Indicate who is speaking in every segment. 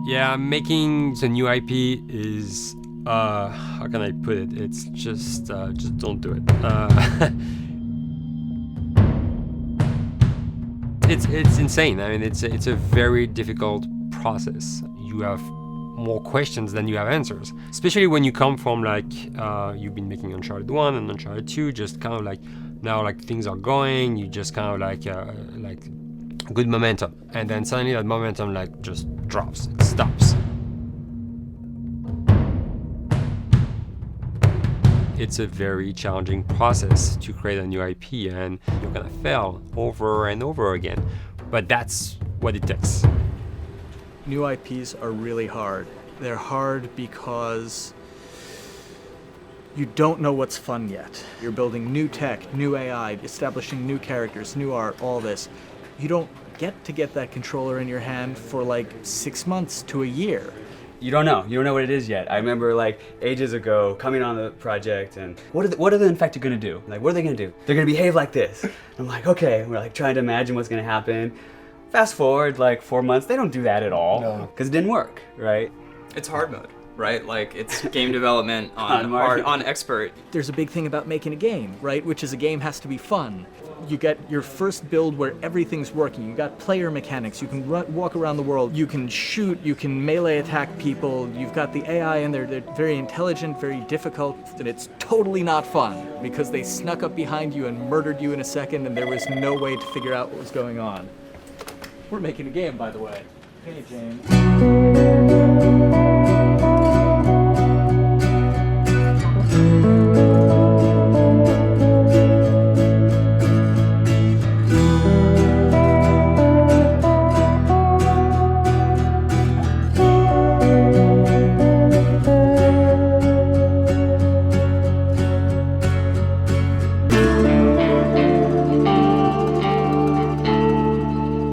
Speaker 1: Yeah, making the new IP is how can I put it? It's just don't do it. It's insane. I mean, it's a very difficult process. You have more questions than you have answers, especially when you come from like you've been making Uncharted 1 and Uncharted 2, just kind of like now like things are going, you just kind of like good momentum, and then suddenly that momentum like just drops, it stops. It's a very challenging process to create a new IP, and you're gonna fail over and over again, but that's what it takes.
Speaker 2: New IPs are really hard. They're hard because you don't know what's fun yet. You're building new tech, new AI, establishing new characters, new art, all this. You don't get that controller in your hand for like 6 months to a year.
Speaker 3: You don't know what it is yet. I remember like ages ago coming on the project and what are the infected gonna do? Like, what are they gonna do? They're gonna behave like this. I'm like, okay, we're like trying to imagine what's gonna happen. Fast forward like 4 months, they don't do that at all.
Speaker 4: No.
Speaker 3: Because it didn't work, right?
Speaker 5: It's hard mode, right? Like, it's game development on hard, on expert.
Speaker 2: There's a big thing about making a game, right? Which is a game has to be fun. You get your first build where everything's working. You got player mechanics. You can walk around the world. You can shoot. You can melee attack people. You've got the AI in there. They're very intelligent, very difficult, and it's totally not fun because they snuck up behind you and murdered you in a second, and there was no way to figure out what was going on. We're making a game, by the way. Hey, James.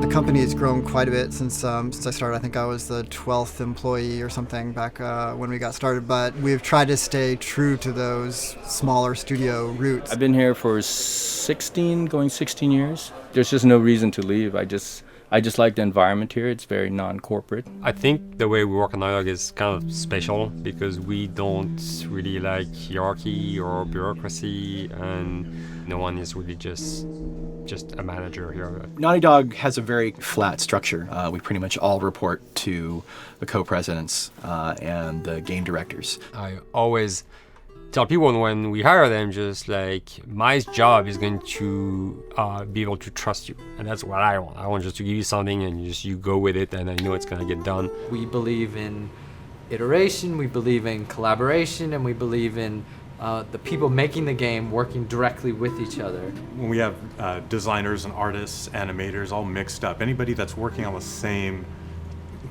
Speaker 4: The company has grown quite a bit since I started. I think I was the 12th employee or something back when we got started, but we've tried to stay true to those smaller studio roots.
Speaker 6: I've been here for 16 years. There's just no reason to leave. I just like the environment here. It's very non-corporate.
Speaker 1: I think the way we work on Naughty Dog is kind of special because we don't really like hierarchy or bureaucracy, and no one is really just a manager here.
Speaker 7: Naughty Dog has a very flat structure. We pretty much all report to the co-presidents and the game directors.
Speaker 1: I always tell people when we hire them, just like, my job is going to be able to trust you, and that's what I want. I want just to give you something and you go with it, and I know it's gonna get done.
Speaker 8: We believe in iteration, we believe in collaboration, and we believe in the people making the game working directly with each other.
Speaker 9: When we have designers and artists, animators all mixed up, anybody that's working on the same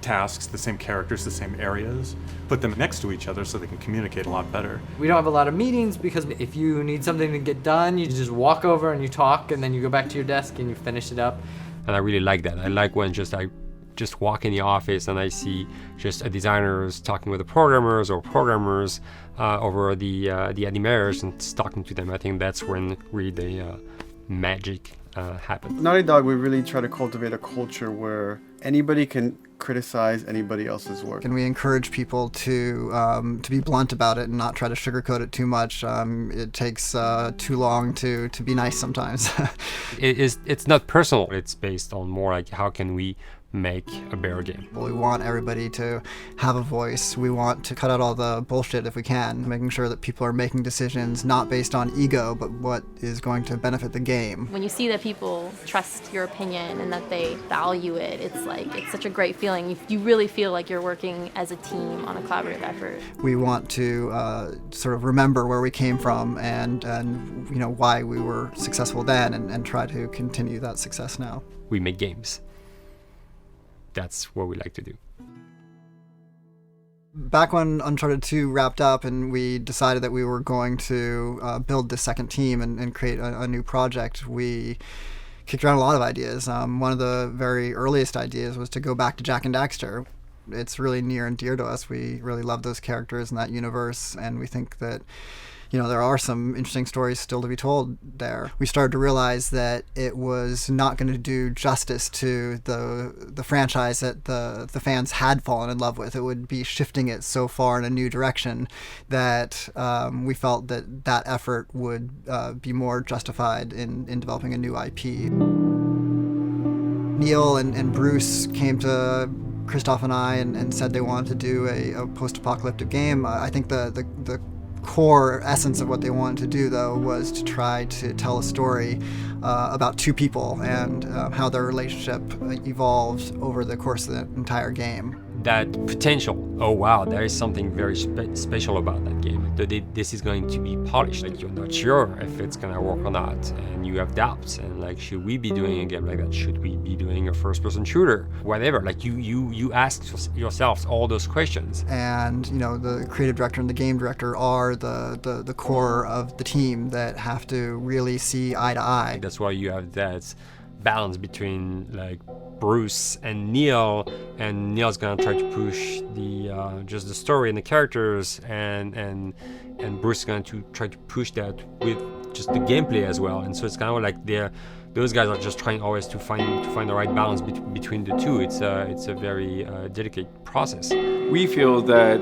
Speaker 9: tasks, the same characters, the same areas, put them next to each other so they can communicate a lot better.
Speaker 8: We don't have a lot of meetings because if you need something to get done, you just walk over and you talk, and then you go back to your desk and you finish it up.
Speaker 1: And I really like that. I like when I just walk in the office and I see just designers talking with the programmers or programmers over the animators and talking to them. I think that's when really the magic happens.
Speaker 10: Naughty Dog, we really try to cultivate a culture where anybody can criticize anybody else's work.
Speaker 4: And we encourage people to be blunt about it and not try to sugarcoat it too much. It takes too long to be nice sometimes.
Speaker 1: It's not personal. It's based on more like how can we make a better game.
Speaker 4: We want everybody to have a voice. We want to cut out all the bullshit if we can, making sure that people are making decisions not based on ego, but what is going to benefit the game.
Speaker 11: When you see that people trust your opinion and that they value it, it's such a great feeling. You really feel like you're working as a team on a collaborative effort.
Speaker 4: We want to sort of remember where we came from and you know why we were successful then, and try to continue that success now.
Speaker 1: We make games. That's what we like to do.
Speaker 4: Back when Uncharted 2 wrapped up and we decided that we were going to build the second team and create a new project, we kicked around a lot of ideas. One of the very earliest ideas was to go back to Jak and Daxter. It's really near and dear to us. We really love those characters in that universe, and we think that there are some interesting stories still to be told there. We started to realize that it was not going to do justice to the franchise that the fans had fallen in love with. It would be shifting it so far in a new direction that we felt that effort would be more justified in developing a new IP. Neil and Bruce came to Christoph and I and said they wanted to do a post-apocalyptic game. I think the core essence of what they wanted to do, though, was to try to tell a story about two people and how their relationship evolved over the course of the entire game.
Speaker 1: That potential, oh wow, there is something very special about that game. This is going to be polished. Like, you're not sure if it's gonna work or not, and you have doubts. And like, should we be doing a game like that? Should we be doing a first-person shooter? Whatever. Like, you ask yourselves all those questions.
Speaker 4: And the creative director and the game director are the core of the team that have to really see eye to eye.
Speaker 1: That's why you have that balance between like Bruce and Neil's gonna try to push the just the story and the characters, and Bruce is going to try to push that with just the gameplay as well. And so it's kind of like those guys are just trying always to find the right balance between the two. It's a very dedicated process.
Speaker 12: We feel that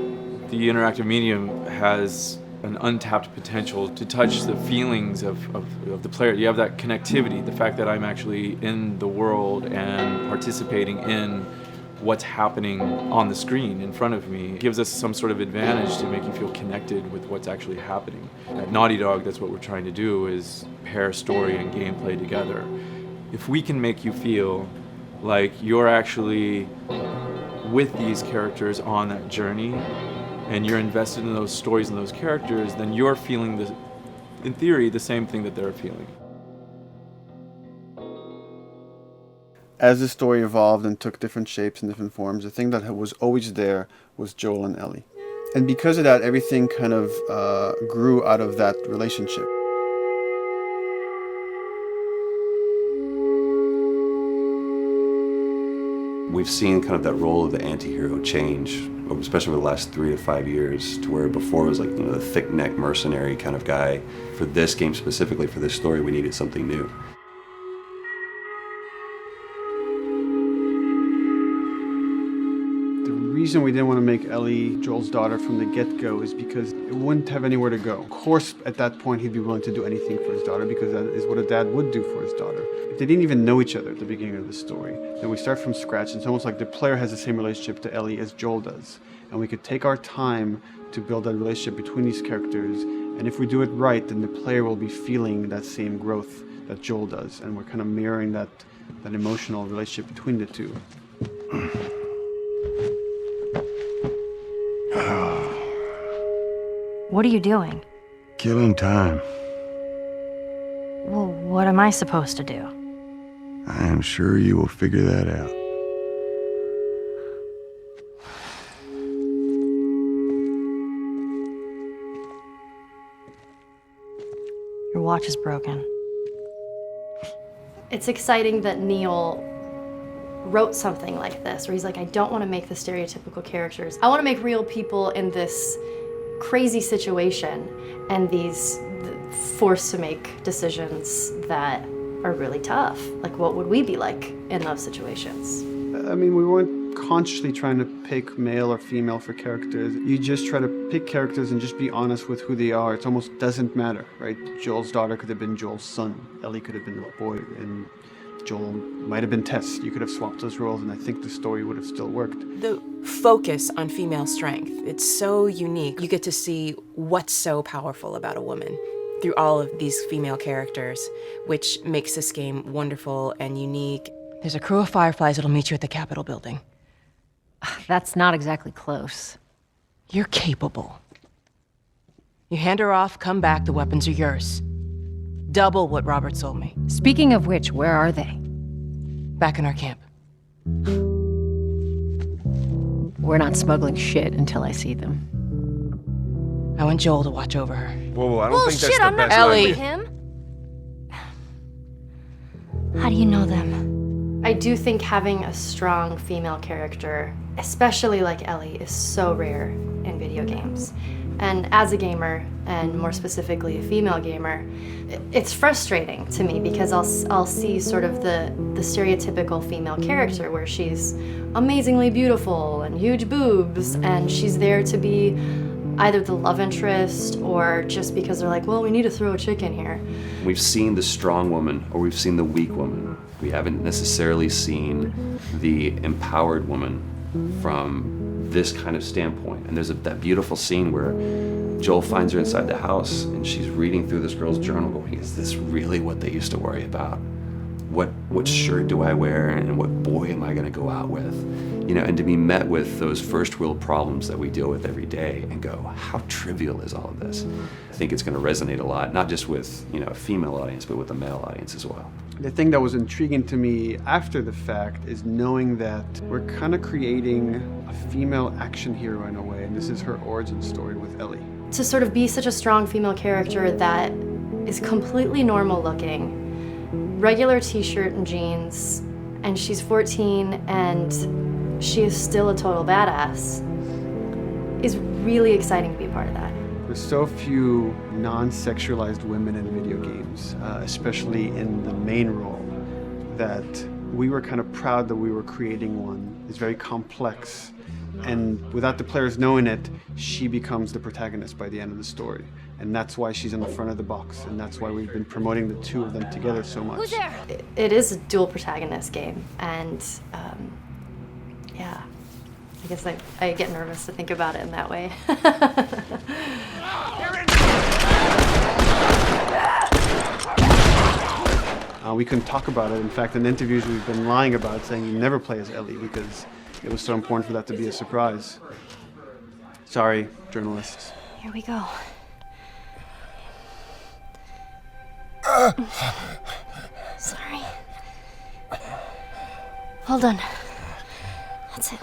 Speaker 12: the interactive medium has an untapped potential to touch the feelings of the player. You have that connectivity, the fact that I'm actually in the world and participating in what's happening on the screen in front of me gives us some sort of advantage to make you feel connected with what's actually happening. At Naughty Dog, that's what we're trying to do, is pair story and gameplay together. If we can make you feel like you're actually with these characters on that journey, and you're invested in those stories and those characters, then you're feeling, in theory, the same thing that they're feeling.
Speaker 10: As the story evolved and took different shapes and different forms, the thing that was always there was Joel and Ellie. And because of that, everything kind of grew out of that relationship.
Speaker 13: We've seen kind of that role of the anti-hero change, especially over the last 3 to 5 years, to where before it was like the thick-neck mercenary kind of guy. For this game specifically, for this story, we needed something new.
Speaker 10: The reason we didn't want to make Ellie Joel's daughter from the get-go is because it wouldn't have anywhere to go. Of course, at that point, he'd be willing to do anything for his daughter because that is what a dad would do for his daughter. They didn't even know each other at the beginning of the story. Then we start from scratch. It's almost like the player has the same relationship to Ellie as Joel does. And we could take our time to build that relationship between these characters. And if we do it right, then the player will be feeling that same growth that Joel does. And we're kind of mirroring that emotional relationship between the two.
Speaker 14: What are you doing?
Speaker 15: Killing time.
Speaker 14: Well, what am I supposed to do?
Speaker 15: I am sure you will figure that out.
Speaker 14: Your watch is broken.
Speaker 11: It's exciting that Neil wrote something like this, where he's like, I don't want to make the stereotypical characters. I want to make real people in this crazy situation and these forced to make decisions that are really tough. Like, what would we be like in those situations?
Speaker 10: I mean, we weren't consciously trying to pick male or female for characters. You just try to pick characters and just be honest with who they are. It almost doesn't matter, right? Joel's daughter could have been Joel's son. Ellie could have been a boy, and Joel might have been Tess. You could have swapped those roles, and I think the story would have still worked.
Speaker 16: The focus on female strength, it's so unique. You get to see what's so powerful about a woman through all of these female characters, which makes this game wonderful and unique. There's a crew of Fireflies that'll meet you at the Capitol building.
Speaker 14: That's not exactly close.
Speaker 16: You're capable. You hand her off, come back, the weapons are yours. Double what Robert sold me.
Speaker 14: Speaking of which, where are they?
Speaker 16: Back in our camp.
Speaker 14: We're not smuggling shit until I see them.
Speaker 16: I want Joel to watch over her.
Speaker 15: Whoa, I don't think that's the
Speaker 11: I'm
Speaker 15: best
Speaker 11: not
Speaker 16: Ellie.
Speaker 11: with him.
Speaker 14: How do you know them?
Speaker 11: I do think having a strong female character, especially like Ellie, is so rare in video games. And as a gamer, and more specifically a female gamer, it's frustrating to me because I'll see sort of the stereotypical female character where she's amazingly beautiful and huge boobs, and she's there to be either the love interest or just because they're like, well, we need to throw a chick in here.
Speaker 13: We've seen the strong woman or we've seen the weak woman. We haven't necessarily seen the empowered woman from this kind of standpoint. And there's that beautiful scene where Joel finds her inside the house and she's reading through this girl's journal going, is this really what they used to worry about? What shirt do I wear and what boy am I gonna go out with? You know, and to be met with those first world problems that we deal with every day and go, how trivial is all of this? I think it's gonna resonate a lot, not just with, you know, a female audience, but with a male audience as well.
Speaker 10: The thing that was intriguing to me after the fact is knowing that we're kind of creating a female action hero in a way, and this is her origin story with Ellie.
Speaker 11: To sort of be such a strong female character that is completely normal looking, regular t-shirt and jeans, and she's 14 and she is still a total badass, is really exciting to be a part of that.
Speaker 10: There's so few non-sexualized women in video games, especially in the main role, that we were kind of proud that we were creating one. It's very complex, and without the players knowing it, she becomes the protagonist by the end of the story. And that's why she's in the front of the box, and that's why we've been promoting the two of them together so much.
Speaker 11: Who's there? It is a dual protagonist game, and yeah, I guess I get nervous to think about it in that way.
Speaker 10: We couldn't talk about it. In fact, in interviews we've been lying about it, saying you never play as Ellie because it was so important for that to be a surprise. Sorry, journalists.
Speaker 11: Here we go. Sorry. Hold on. That's it.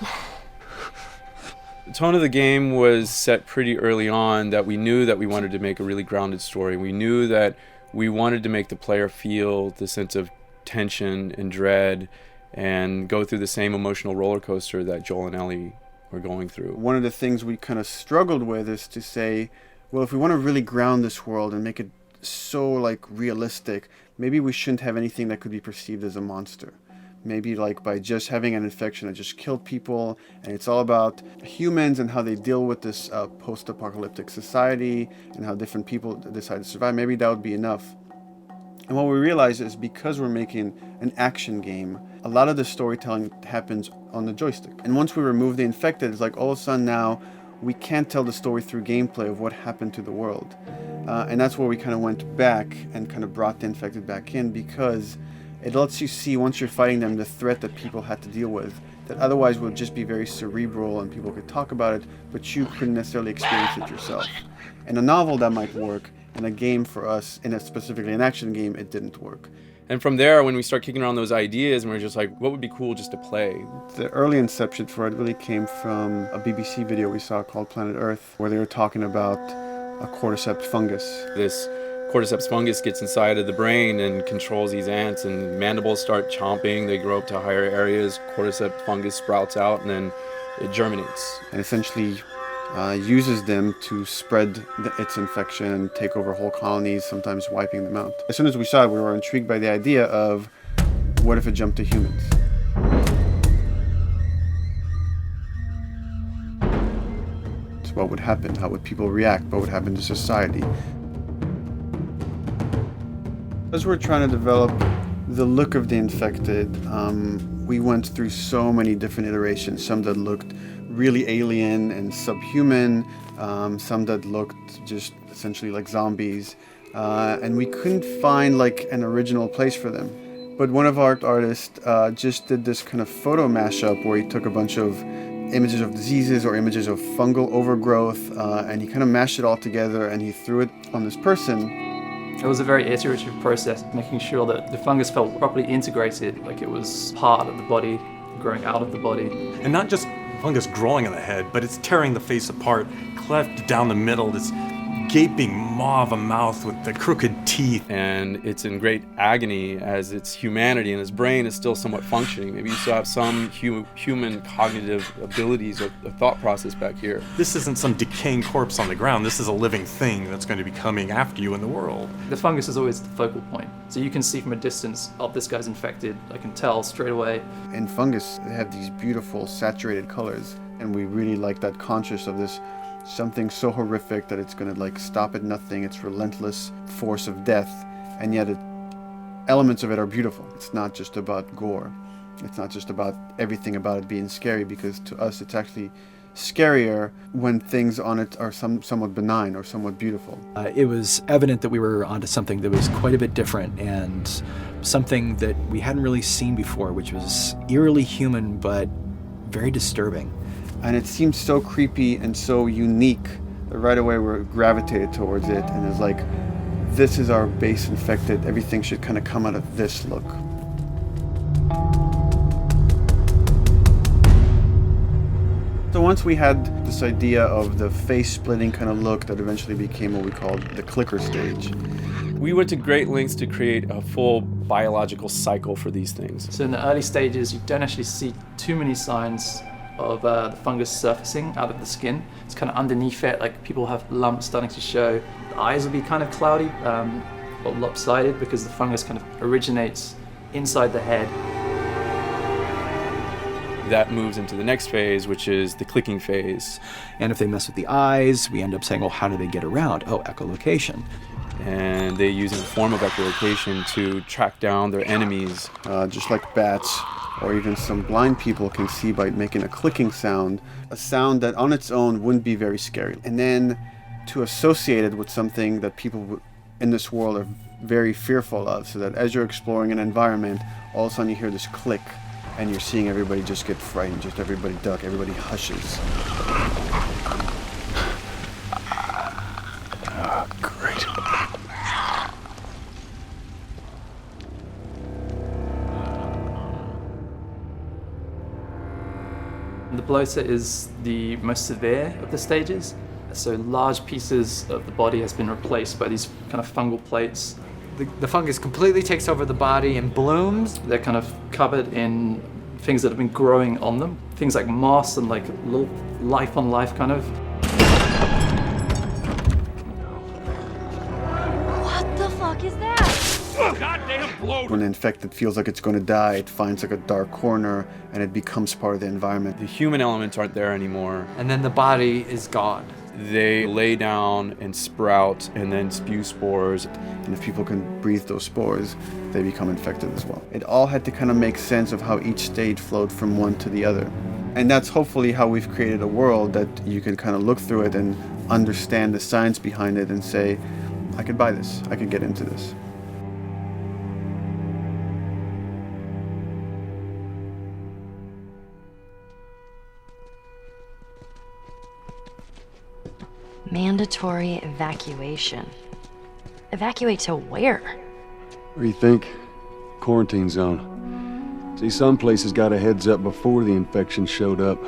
Speaker 12: The tone of the game was set pretty early on that we knew that we wanted to make a really grounded story. We knew that we wanted to make the player feel the sense of tension and dread and go through the same emotional roller coaster that Joel and Ellie were going through.
Speaker 10: One of the things we kind of struggled with is to say, well, if we want to really ground this world and make it so like realistic, maybe we shouldn't have anything that could be perceived as a monster. Maybe like by just having an infection that just killed people, and it's all about humans and how they deal with this post-apocalyptic society and how different people decide to survive. Maybe that would be enough. And what we realized is because we're making an action game, a lot of the storytelling happens on the joystick. And once we remove the infected, it's like all of a sudden now we can't tell the story through gameplay of what happened to the world. And that's where we kind of went back and kind of brought the infected back in, because it lets you see, once you're fighting them, the threat that people had to deal with, that otherwise would just be very cerebral and people could talk about it, but you couldn't necessarily experience it yourself. In a novel, that might work. In a game for us, specifically an action game, it didn't work.
Speaker 12: And from there, when we start kicking around those ideas, and we're just like, what would be cool just to play?
Speaker 10: The early inception for it really came from a BBC video we saw called Planet Earth, where they were talking about a cordyceps fungus.
Speaker 12: This cordyceps fungus gets inside of the brain and controls these ants, and mandibles start chomping, they grow up to higher areas, cordyceps fungus sprouts out, and then it germinates.
Speaker 10: And essentially uses them to spread its infection and take over whole colonies, sometimes wiping them out. As soon as we saw it, we were intrigued by the idea of, what if it jumped to humans? So what would happen? How would people react? What would happen to society? As we're trying to develop the look of the infected, we went through so many different iterations, some that looked really alien and subhuman, some that looked just essentially like zombies, and we couldn't find like an original place for them. But one of our artists just did this kind of photo mashup where he took a bunch of images of diseases or images of fungal overgrowth, and he kind of mashed it all together and he threw it on this person.
Speaker 17: It was a very iterative process, making sure that the fungus felt properly integrated, like it was part of the body, growing out of the body.
Speaker 9: And not just fungus growing on the head, but it's tearing the face apart, cleft down the middle, this gaping maw of a mouth with the crooked teeth.
Speaker 12: And it's in great agony as its humanity and its brain is still somewhat functioning. Maybe you still have some human cognitive abilities or thought process back here.
Speaker 9: This isn't some decaying corpse on the ground. This is a living thing that's going to be coming after you in the world.
Speaker 17: The fungus is always the focal point. So you can see from a distance, oh, this guy's infected. I can tell straight away.
Speaker 10: In fungus, they have these beautiful saturated colors, and we really like that conscious of this something so horrific that it's going to like stop at nothing. It's relentless force of death, and yet elements of it are beautiful. It's not just about gore. It's not just about everything about it being scary, because to us it's actually scarier when things on it are somewhat benign or somewhat beautiful.
Speaker 7: It was evident that we were onto something that was quite a bit different and something that we hadn't really seen before, which was eerily human but very disturbing.
Speaker 10: And it seemed so creepy and so unique that right away we gravitated towards it, and it's like, this is our base infected. Everything should kind of come out of this look. So once we had this idea of the face-splitting kind of look that eventually became what we called the clicker stage.
Speaker 12: We went to great lengths to create a full biological cycle for these things.
Speaker 17: So in the early stages, you don't actually see too many signs of the fungus surfacing out of the skin. It's kind of underneath it, like people have lumps starting to show. The eyes will be kind of cloudy or lopsided because the fungus kind of originates inside the head.
Speaker 12: That moves into the next phase, which is the clicking phase.
Speaker 7: And if they mess with the eyes, we end up saying, well, how do they get around? Oh, echolocation.
Speaker 12: And they use a form of echolocation to track down their enemies.
Speaker 10: Just like bats, or even some blind people can see by making a clicking sound, a sound that on its own wouldn't be very scary. And then to associate it with something that people in this world are very fearful of, so that as you're exploring an environment, all of a sudden you hear this click, and you're seeing everybody just get frightened, just everybody duck, everybody hushes.
Speaker 15: Great.
Speaker 17: The bloater is the most severe of the stages. So large pieces of the body has been replaced by these kind of fungal plates.
Speaker 8: The fungus completely takes over the body and blooms.
Speaker 17: They're kind of covered in things that have been growing on them. Things like moss and like little life on life kind of.
Speaker 11: What the fuck is that?
Speaker 9: Goddamn bloater!
Speaker 10: When an infected feels like it's going to die, it finds like a dark corner and it becomes part of the environment.
Speaker 12: The human elements aren't there anymore.
Speaker 8: And then the body is gone.
Speaker 12: They lay down and sprout and then spew spores.
Speaker 10: And if people can breathe those spores, they become infected as well. It all had to kind of make sense of how each stage flowed from one to the other. And that's hopefully how we've created a world that you can kind of look through it and understand the science behind it and say, I could buy this, I could get into this.
Speaker 11: Mandatory evacuation. Evacuate to where?
Speaker 15: What do you think? Quarantine zone. See, some places got a heads up before the infection showed up.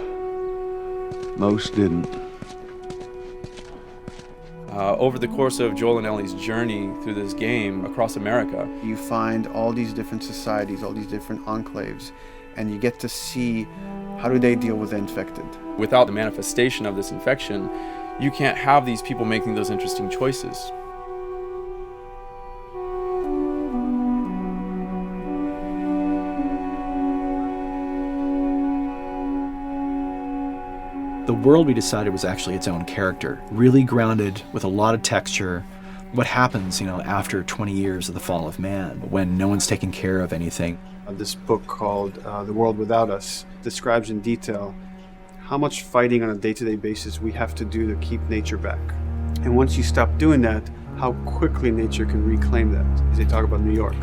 Speaker 15: Most didn't.
Speaker 12: Over the course of Joel and Ellie's journey through this game across America,
Speaker 10: you find all these different societies, all these different enclaves, and you get to see how do they deal with the infected.
Speaker 12: Without the manifestation of this infection, you can't have these people making those interesting choices.
Speaker 7: The world we decided was actually its own character, really grounded with a lot of texture. What happens, after 20 years of the fall of man, when no one's taking care of anything?
Speaker 10: This book called The World Without Us describes in detail how much fighting on a day-to-day basis we have to do to keep nature back. And once you stop doing that, how quickly nature can reclaim that. They talk about New York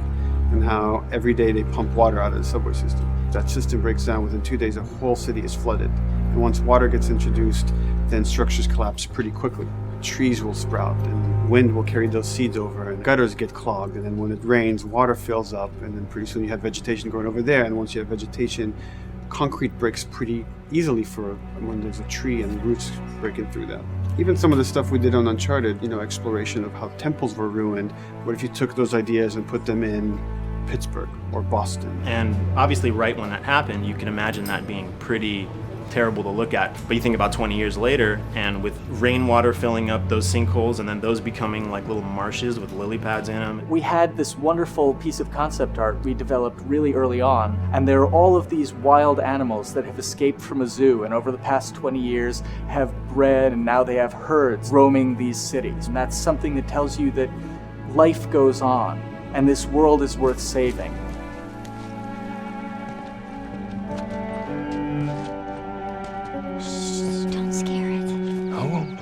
Speaker 10: and how every day they pump water out of the subway system. That system breaks down. Within 2 days, a whole city is flooded. And once water gets introduced, then structures collapse pretty quickly. Trees will sprout, and wind will carry those seeds over, and gutters get clogged. And then when it rains, water fills up, and then pretty soon you have vegetation growing over there. And once you have vegetation, concrete breaks pretty easily for when there's a tree and roots breaking through that. Even some of the stuff we did on Uncharted, exploration of how temples were ruined. What if you took those ideas and put them in Pittsburgh or Boston?
Speaker 18: And obviously right when that happened, you can imagine that being pretty terrible to look at. But you think about 20 years later, and with rainwater filling up those sinkholes and then those becoming like little marshes with lily pads in them.
Speaker 2: We had this wonderful piece of concept art we developed really early on, and there are all of these wild animals that have escaped from a zoo and over the past 20 years have bred, and now they have herds roaming these cities. And that's something that tells you that life goes on and this world is worth saving.
Speaker 11: Don't scare it.
Speaker 15: I won't.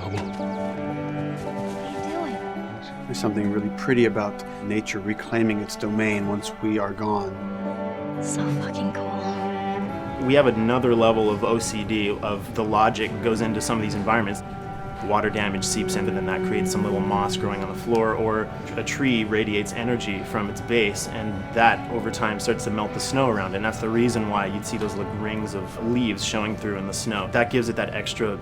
Speaker 10: There's something really pretty about nature reclaiming its domain once we are gone.
Speaker 11: So fucking cool.
Speaker 18: We have another level of OCD, of the logic goes into some of these environments. Water damage seeps into them, that creates some little moss growing on the floor, or a tree radiates energy from its base, and that over time starts to melt the snow around it. And that's the reason why you'd see those like rings of leaves showing through in the snow. That gives it that extra,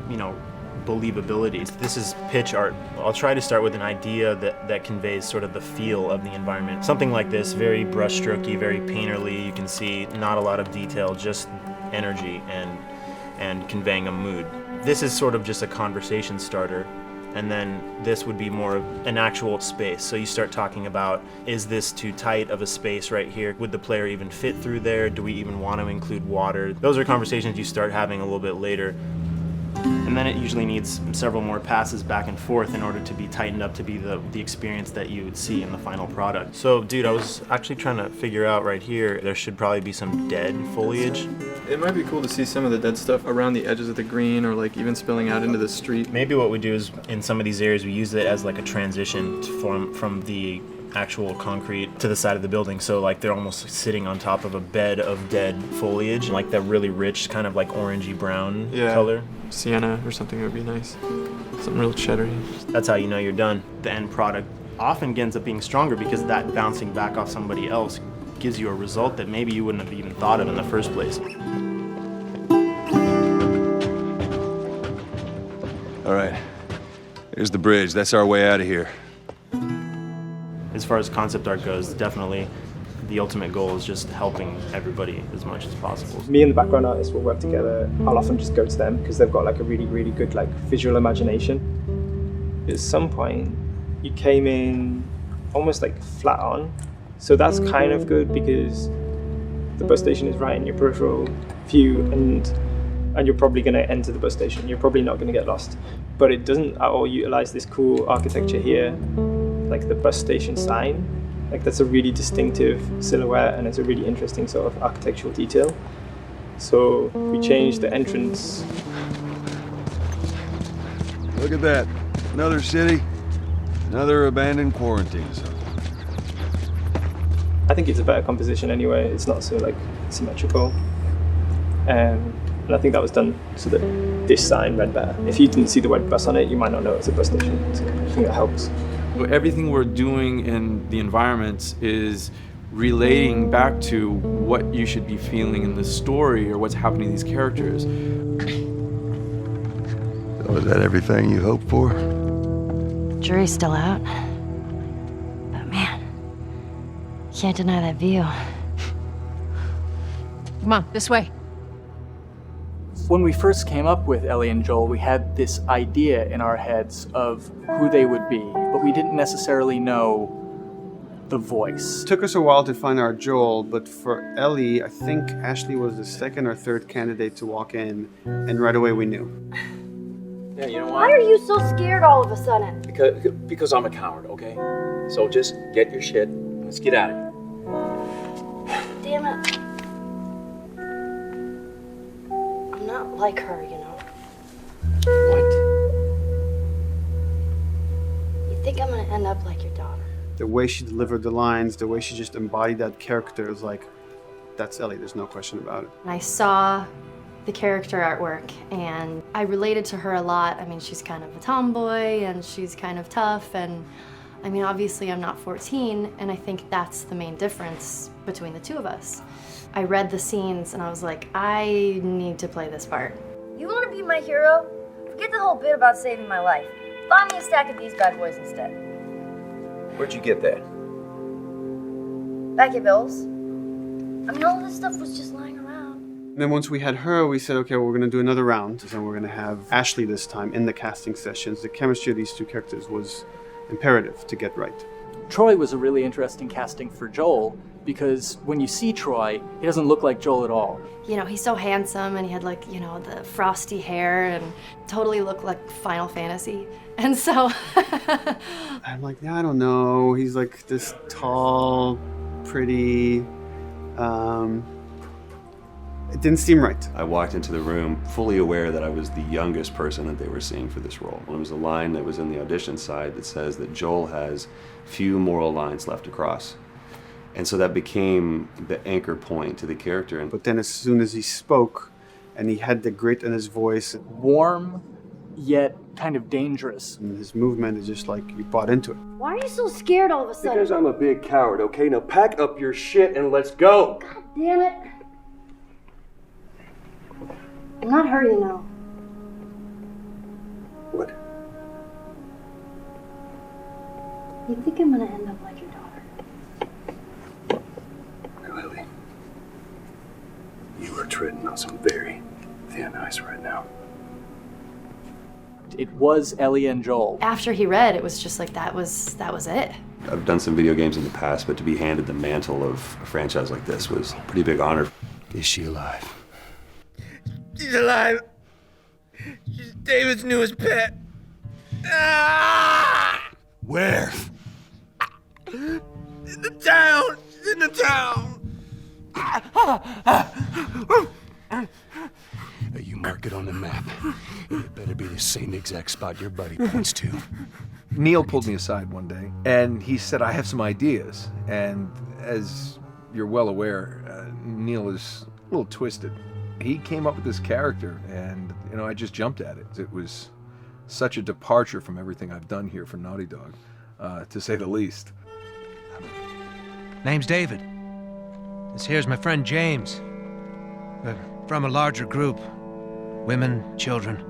Speaker 18: believability. This is pitch art. I'll try to start with an idea that conveys sort of the feel of the environment. Something like this, very brushstrokey, very painterly. You can see not a lot of detail, just energy and conveying a mood. This is sort of just a conversation starter, and then this would be more of an actual space. So you start talking about, is this too tight of a space right here? Would the player even fit through there? Do we even want to include water? Those are conversations you start having a little bit later. And then it usually needs several more passes back and forth in order to be tightened up to be the experience that you would see in the final product. So, dude, I was actually trying to figure out right here, there should probably be some dead foliage.
Speaker 12: It might be cool to see some of the dead stuff around the edges of the green, or like even spilling out into the street.
Speaker 18: Maybe what we do is, in some of these areas, we use it as like a transition from the actual concrete to the side of the building, so like they're almost sitting on top of a bed of dead foliage, like that really rich kind of like orangey brown color.
Speaker 12: Sienna or something would be nice. Something real cheddary.
Speaker 18: That's how you know you're done. The end product often ends up being stronger because that bouncing back off somebody else gives you a result that maybe you wouldn't have even thought of in the first place.
Speaker 15: All right, here's the bridge. That's our way out of here.
Speaker 18: As far as concept art goes, definitely the ultimate goal is just helping everybody as much as possible.
Speaker 19: Me and the background artist will work together. I'll often just go to them because they've got like a really, really good like visual imagination. At some point, you came in almost like flat on. So that's kind of good because the bus station is right in your peripheral view, and you're probably going to enter the bus station. You're probably not going to get lost. But it doesn't at all utilize this cool architecture here, like the bus station sign. Like that's a really distinctive silhouette, and it's a really interesting sort of architectural detail. So we changed the entrance.
Speaker 15: Look at that. Another city, another abandoned quarantine zone.
Speaker 19: I think it's a better composition anyway. It's not so like symmetrical. And I think that was done so that this sign read better. If you didn't see the word bus on it, you might not know it's a bus station. So I think that helps.
Speaker 12: Everything we're doing in the environments is relating back to what you should be feeling in the story or what's happening to these characters.
Speaker 15: So is that everything you hoped for?
Speaker 11: Jury's still out. But man, can't deny that view.
Speaker 14: Come on, this way.
Speaker 2: When we first came up with Ellie and Joel, we had this idea in our heads of who they would be, but we didn't necessarily know the voice.
Speaker 10: It took us a while to find our Joel, but for Ellie, I think Ashley was the second or third candidate to walk in, and right away we knew.
Speaker 20: Yeah, you know
Speaker 11: Why
Speaker 20: what?
Speaker 11: are you so scared all of a sudden?
Speaker 20: Because I'm a coward, okay? So just get your shit and let's get out of here.
Speaker 11: Damn it. I'm not like her, you know.
Speaker 20: What?
Speaker 11: You think I'm gonna end up like your daughter?
Speaker 10: The way she delivered the lines, the way she just embodied that character is like, that's Ellie, there's no question about it.
Speaker 11: I saw the character artwork and I related to her a lot. I mean, she's kind of a tomboy and she's kind of tough, and I mean, obviously I'm not 14, and I think that's the main difference between the two of us. I read the scenes and I was like, I need to play this part.
Speaker 21: You want to be my hero? Forget the whole bit about saving my life. Buy me a stack of these bad boys instead.
Speaker 20: Where'd you get that?
Speaker 21: Back at Bill's. I mean, all this stuff was just lying around.
Speaker 10: And then once we had her, we said, okay, well, we're going to do another round. And we're going to have Ashley this time in the casting sessions. The chemistry of these two characters was imperative to get right.
Speaker 2: Troy was a really interesting casting for Joel because when you see Troy, he doesn't look like Joel at all.
Speaker 11: You know, he's so handsome and he had like, you know, the frosty hair and totally looked like Final Fantasy. And so
Speaker 10: I'm like, yeah, I don't know. He's like this tall, pretty. It didn't seem right.
Speaker 13: I walked into the room fully aware that I was the youngest person that they were seeing for this role. There was a line that was in the audition side that says that Joel has few moral lines left to cross. And so that became the anchor point to the character.
Speaker 10: But then as soon as he spoke and he had the grit in his voice,
Speaker 2: warm yet kind of dangerous.
Speaker 10: And his movement is just like you bought into it.
Speaker 21: Why are you so scared all of a sudden?
Speaker 20: Because I'm a big coward, okay? Now pack up your shit and let's go.
Speaker 21: God damn it. I'm not her, you know.
Speaker 20: What?
Speaker 21: You think I'm gonna end up like your daughter?
Speaker 20: Now, Ellie, you are treading on some very thin ice right now.
Speaker 2: It was Ellie and Joel.
Speaker 11: after he read, it was just like that was it.
Speaker 13: I've done some video games in the past, but to be handed the mantle of a franchise like this was a pretty big honor.
Speaker 20: Is she alive?
Speaker 22: She's alive. She's David's newest pet. Ah!
Speaker 20: Where?
Speaker 22: In the town. She's in the town.
Speaker 20: You mark it on the map. It better be the same exact spot your buddy points to.
Speaker 7: Neil pulled me aside one day, and he said, I have some ideas. And as you're well aware, Neil is a little twisted. He came up with this character, and I just jumped at it. It was such a departure from everything I've done here for Naughty Dog, to say the least.
Speaker 23: Name's David. This here's my friend James. We're from a larger group. Women, children.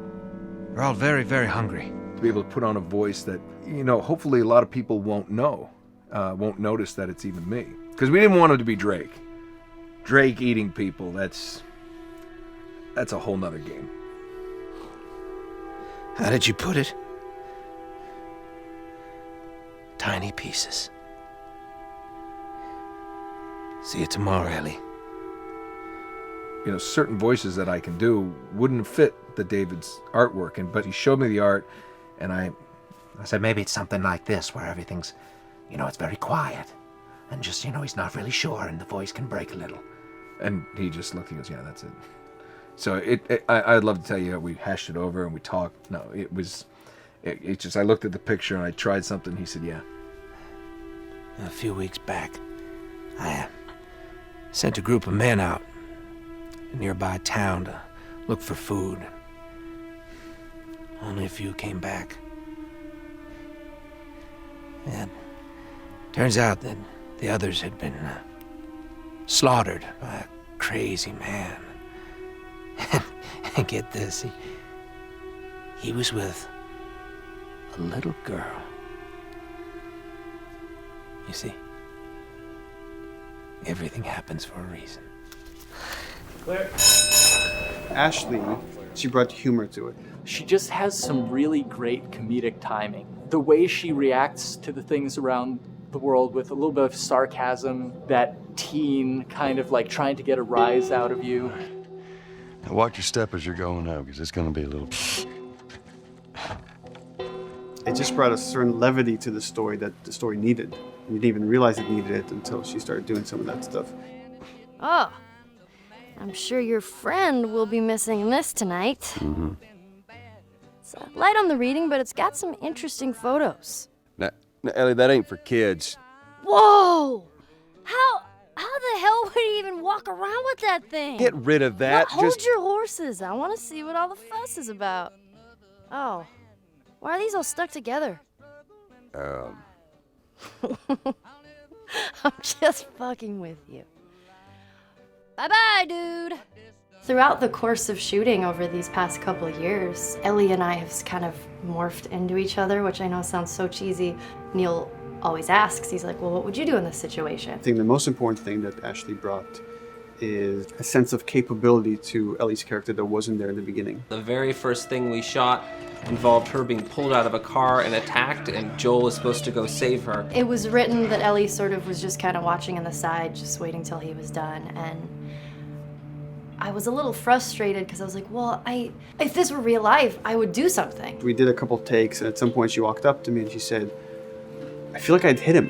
Speaker 23: We're all very, very hungry.
Speaker 7: To be able to put on a voice that, hopefully a lot of people won't know, won't notice that it's even me. Because we didn't want it to be Drake. Drake eating people, that's a whole nother game.
Speaker 23: How did you put it? Tiny pieces. See you tomorrow, Ellie.
Speaker 7: Certain voices that I can do wouldn't fit the David's artwork, but he showed me the art, and I
Speaker 23: said maybe it's something like this, where everything's, it's very quiet, and just, he's not really sure, and the voice can break a little.
Speaker 7: And he just looked and goes, yeah, that's it. So I'd love to tell you we hashed it over and we talked. No, it just, I looked at the picture and I tried something. He said, yeah.
Speaker 23: A few weeks back, I sent a group of men out a nearby town to look for food. Only a few came back. And turns out that the others had been slaughtered by a crazy man. And get this, he was with a little girl. You see, everything happens for a reason.
Speaker 2: Claire.
Speaker 10: Ashley, she brought humor to it.
Speaker 2: She just has some really great comedic timing. The way she reacts to the things around the world with a little bit of sarcasm, that teen kind of like trying to get a rise out of you.
Speaker 15: Now watch your step as you're going out, because it's going to be a little...
Speaker 10: It just brought a certain levity to the story that the story needed. You didn't even realize it needed it until she started doing some of that stuff.
Speaker 21: Oh, I'm sure your friend will be missing this tonight.
Speaker 13: Mm-hmm.
Speaker 21: It's light on the reading, but it's got some interesting photos.
Speaker 15: Now, Ellie, that ain't for kids.
Speaker 21: Whoa! How the hell would he even walk around with that thing?
Speaker 15: Get rid of that.
Speaker 21: Well, hold your horses. I want to see what all the fuss is about. Oh, why are these all stuck together? I'm just fucking with you. Bye-bye, dude.
Speaker 11: Throughout the course of shooting over these past couple of years, Ellie and I have kind of morphed into each other, which I know sounds so cheesy. Neil always asks, he's like, well, what would you do in this situation?
Speaker 10: I think the most important thing that Ashley brought is a sense of capability to Ellie's character that wasn't there in the beginning.
Speaker 3: The very first thing we shot involved her being pulled out of a car and attacked, and Joel was supposed to go save her.
Speaker 11: It was written that Ellie sort of was just kind of watching on the side, just waiting till he was done, and I was a little frustrated because I was like, well, if this were real life, I would do something.
Speaker 10: We did a couple takes, and at some point she walked up to me and she said, I feel like I'd hit him.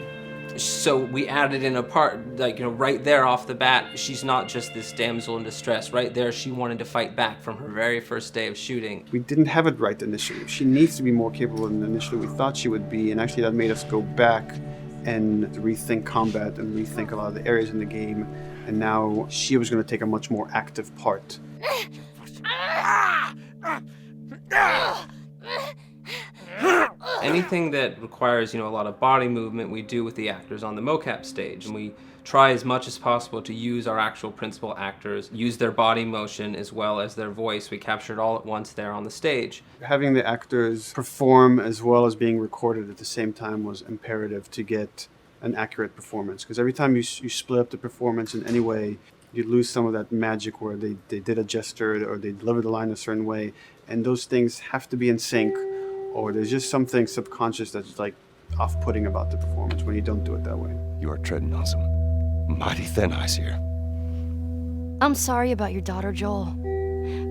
Speaker 3: So we added in a part, like, right there off the bat, she's not just this damsel in distress. Right there, she wanted to fight back from her very first day of shooting.
Speaker 10: We didn't have it right initially. She needs to be more capable than initially we thought she would be, and actually that made us go back and rethink combat and rethink a lot of the areas in the game, and now she was going to take a much more active part.
Speaker 3: Anything that requires, a lot of body movement, we do with the actors on the mocap stage. And we try as much as possible to use our actual principal actors, use their body motion as well as their voice. We capture it all at once there on the stage.
Speaker 10: Having the actors perform as well as being recorded at the same time was imperative to get an accurate performance. Because every time you split up the performance in any way, you lose some of that magic where they did a gesture or they delivered the line a certain way. And those things have to be in sync, or there's just something subconscious that's like off-putting about the performance when you don't do it that way.
Speaker 5: You are treading on some mighty thin ice here.
Speaker 21: I'm sorry about your daughter, Joel,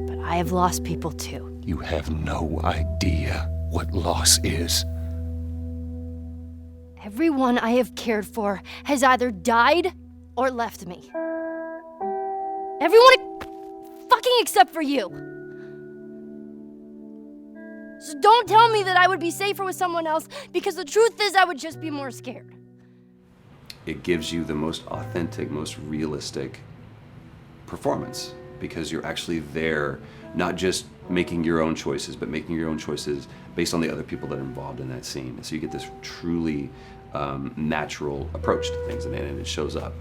Speaker 21: but I have lost people too.
Speaker 5: You have no idea what loss is.
Speaker 21: Everyone I have cared for has either died or left me. Everyone fucking except for you. So don't tell me that I would be safer with someone else, because the truth is I would just be more scared.
Speaker 13: It gives you the most authentic, most realistic performance, because you're actually there, not just making your own choices, but making your own choices based on the other people that are involved in that scene. So you get this truly natural approach to things, and it shows up.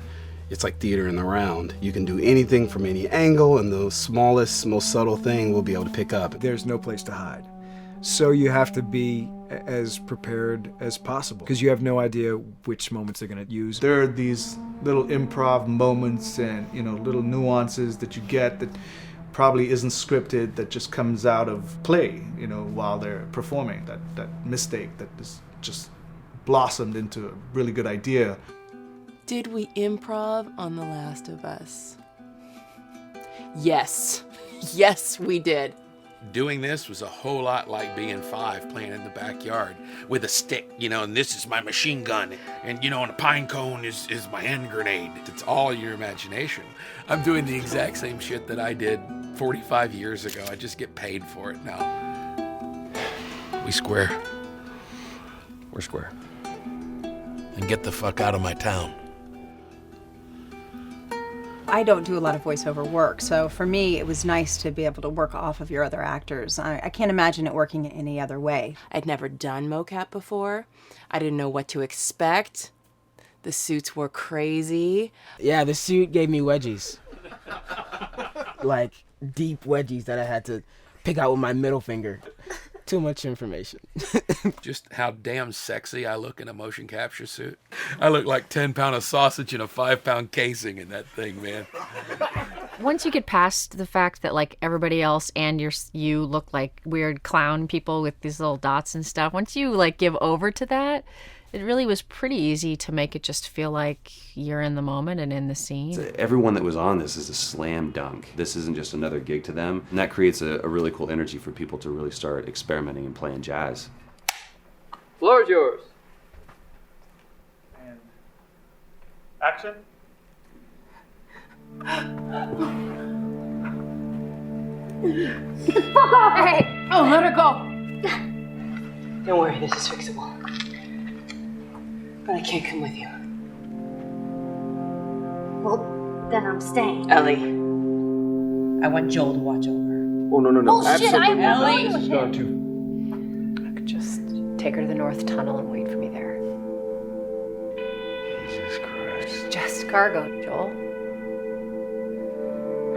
Speaker 6: It's like theater in the round. You can do anything from any angle, and the smallest, most subtle thing we'll be able to pick up.
Speaker 24: There's no place to hide. So you have to be as prepared as possible, because you have no idea which moments they're going to use.
Speaker 25: There are these little improv moments and little nuances that you get that probably isn't scripted, that just comes out of play, while they're performing. That mistake that is just blossomed into a really good idea.
Speaker 16: Did we improv on The Last of Us? Yes. Yes, we did.
Speaker 23: Doing this was a whole lot like being 5, playing in the backyard with a stick, and this is my machine gun, and and a pine cone is my hand grenade. It's all your imagination. I'm doing the exact same shit that I did 45 years ago. I just get paid for it now. We square.
Speaker 5: We're square.
Speaker 23: And get the fuck out of my town.
Speaker 26: I don't do a lot of voiceover work, so for me it was nice to be able to work off of your other actors. I can't imagine it working any other way.
Speaker 16: I'd never done mocap before. I didn't know what to expect. The suits were crazy.
Speaker 27: Yeah, the suit gave me wedgies. Like deep wedgies that I had to pick out with my middle finger. Too much information.
Speaker 23: Just how damn sexy I look in a motion capture suit. I look like 10-pound of sausage in a 5-pound casing in that thing, man.
Speaker 14: Once you get past the fact that like everybody else and you look like weird clown people with these little dots and stuff, once you like give over to that, it really was pretty easy to make it just feel like you're in the moment and in the scene.
Speaker 13: Everyone that was on this is a slam dunk. This isn't just another gig to them. And that creates a really cool energy for people to really start experimenting and playing jazz.
Speaker 28: Floor is yours.
Speaker 25: And action.
Speaker 21: Fuck off! Hey! Oh, let her go!
Speaker 29: Don't worry, this is fixable. But I can't come with you.
Speaker 21: Well, then I'm staying.
Speaker 29: Ellie, I want Joel to watch over.
Speaker 18: Oh, no.
Speaker 21: Bullshit, I
Speaker 29: Ellie!
Speaker 21: will.
Speaker 18: She's gone too.
Speaker 14: I could just take her to the North Tunnel and wait for me there.
Speaker 15: Jesus Christ.
Speaker 14: Just cargo, Joel.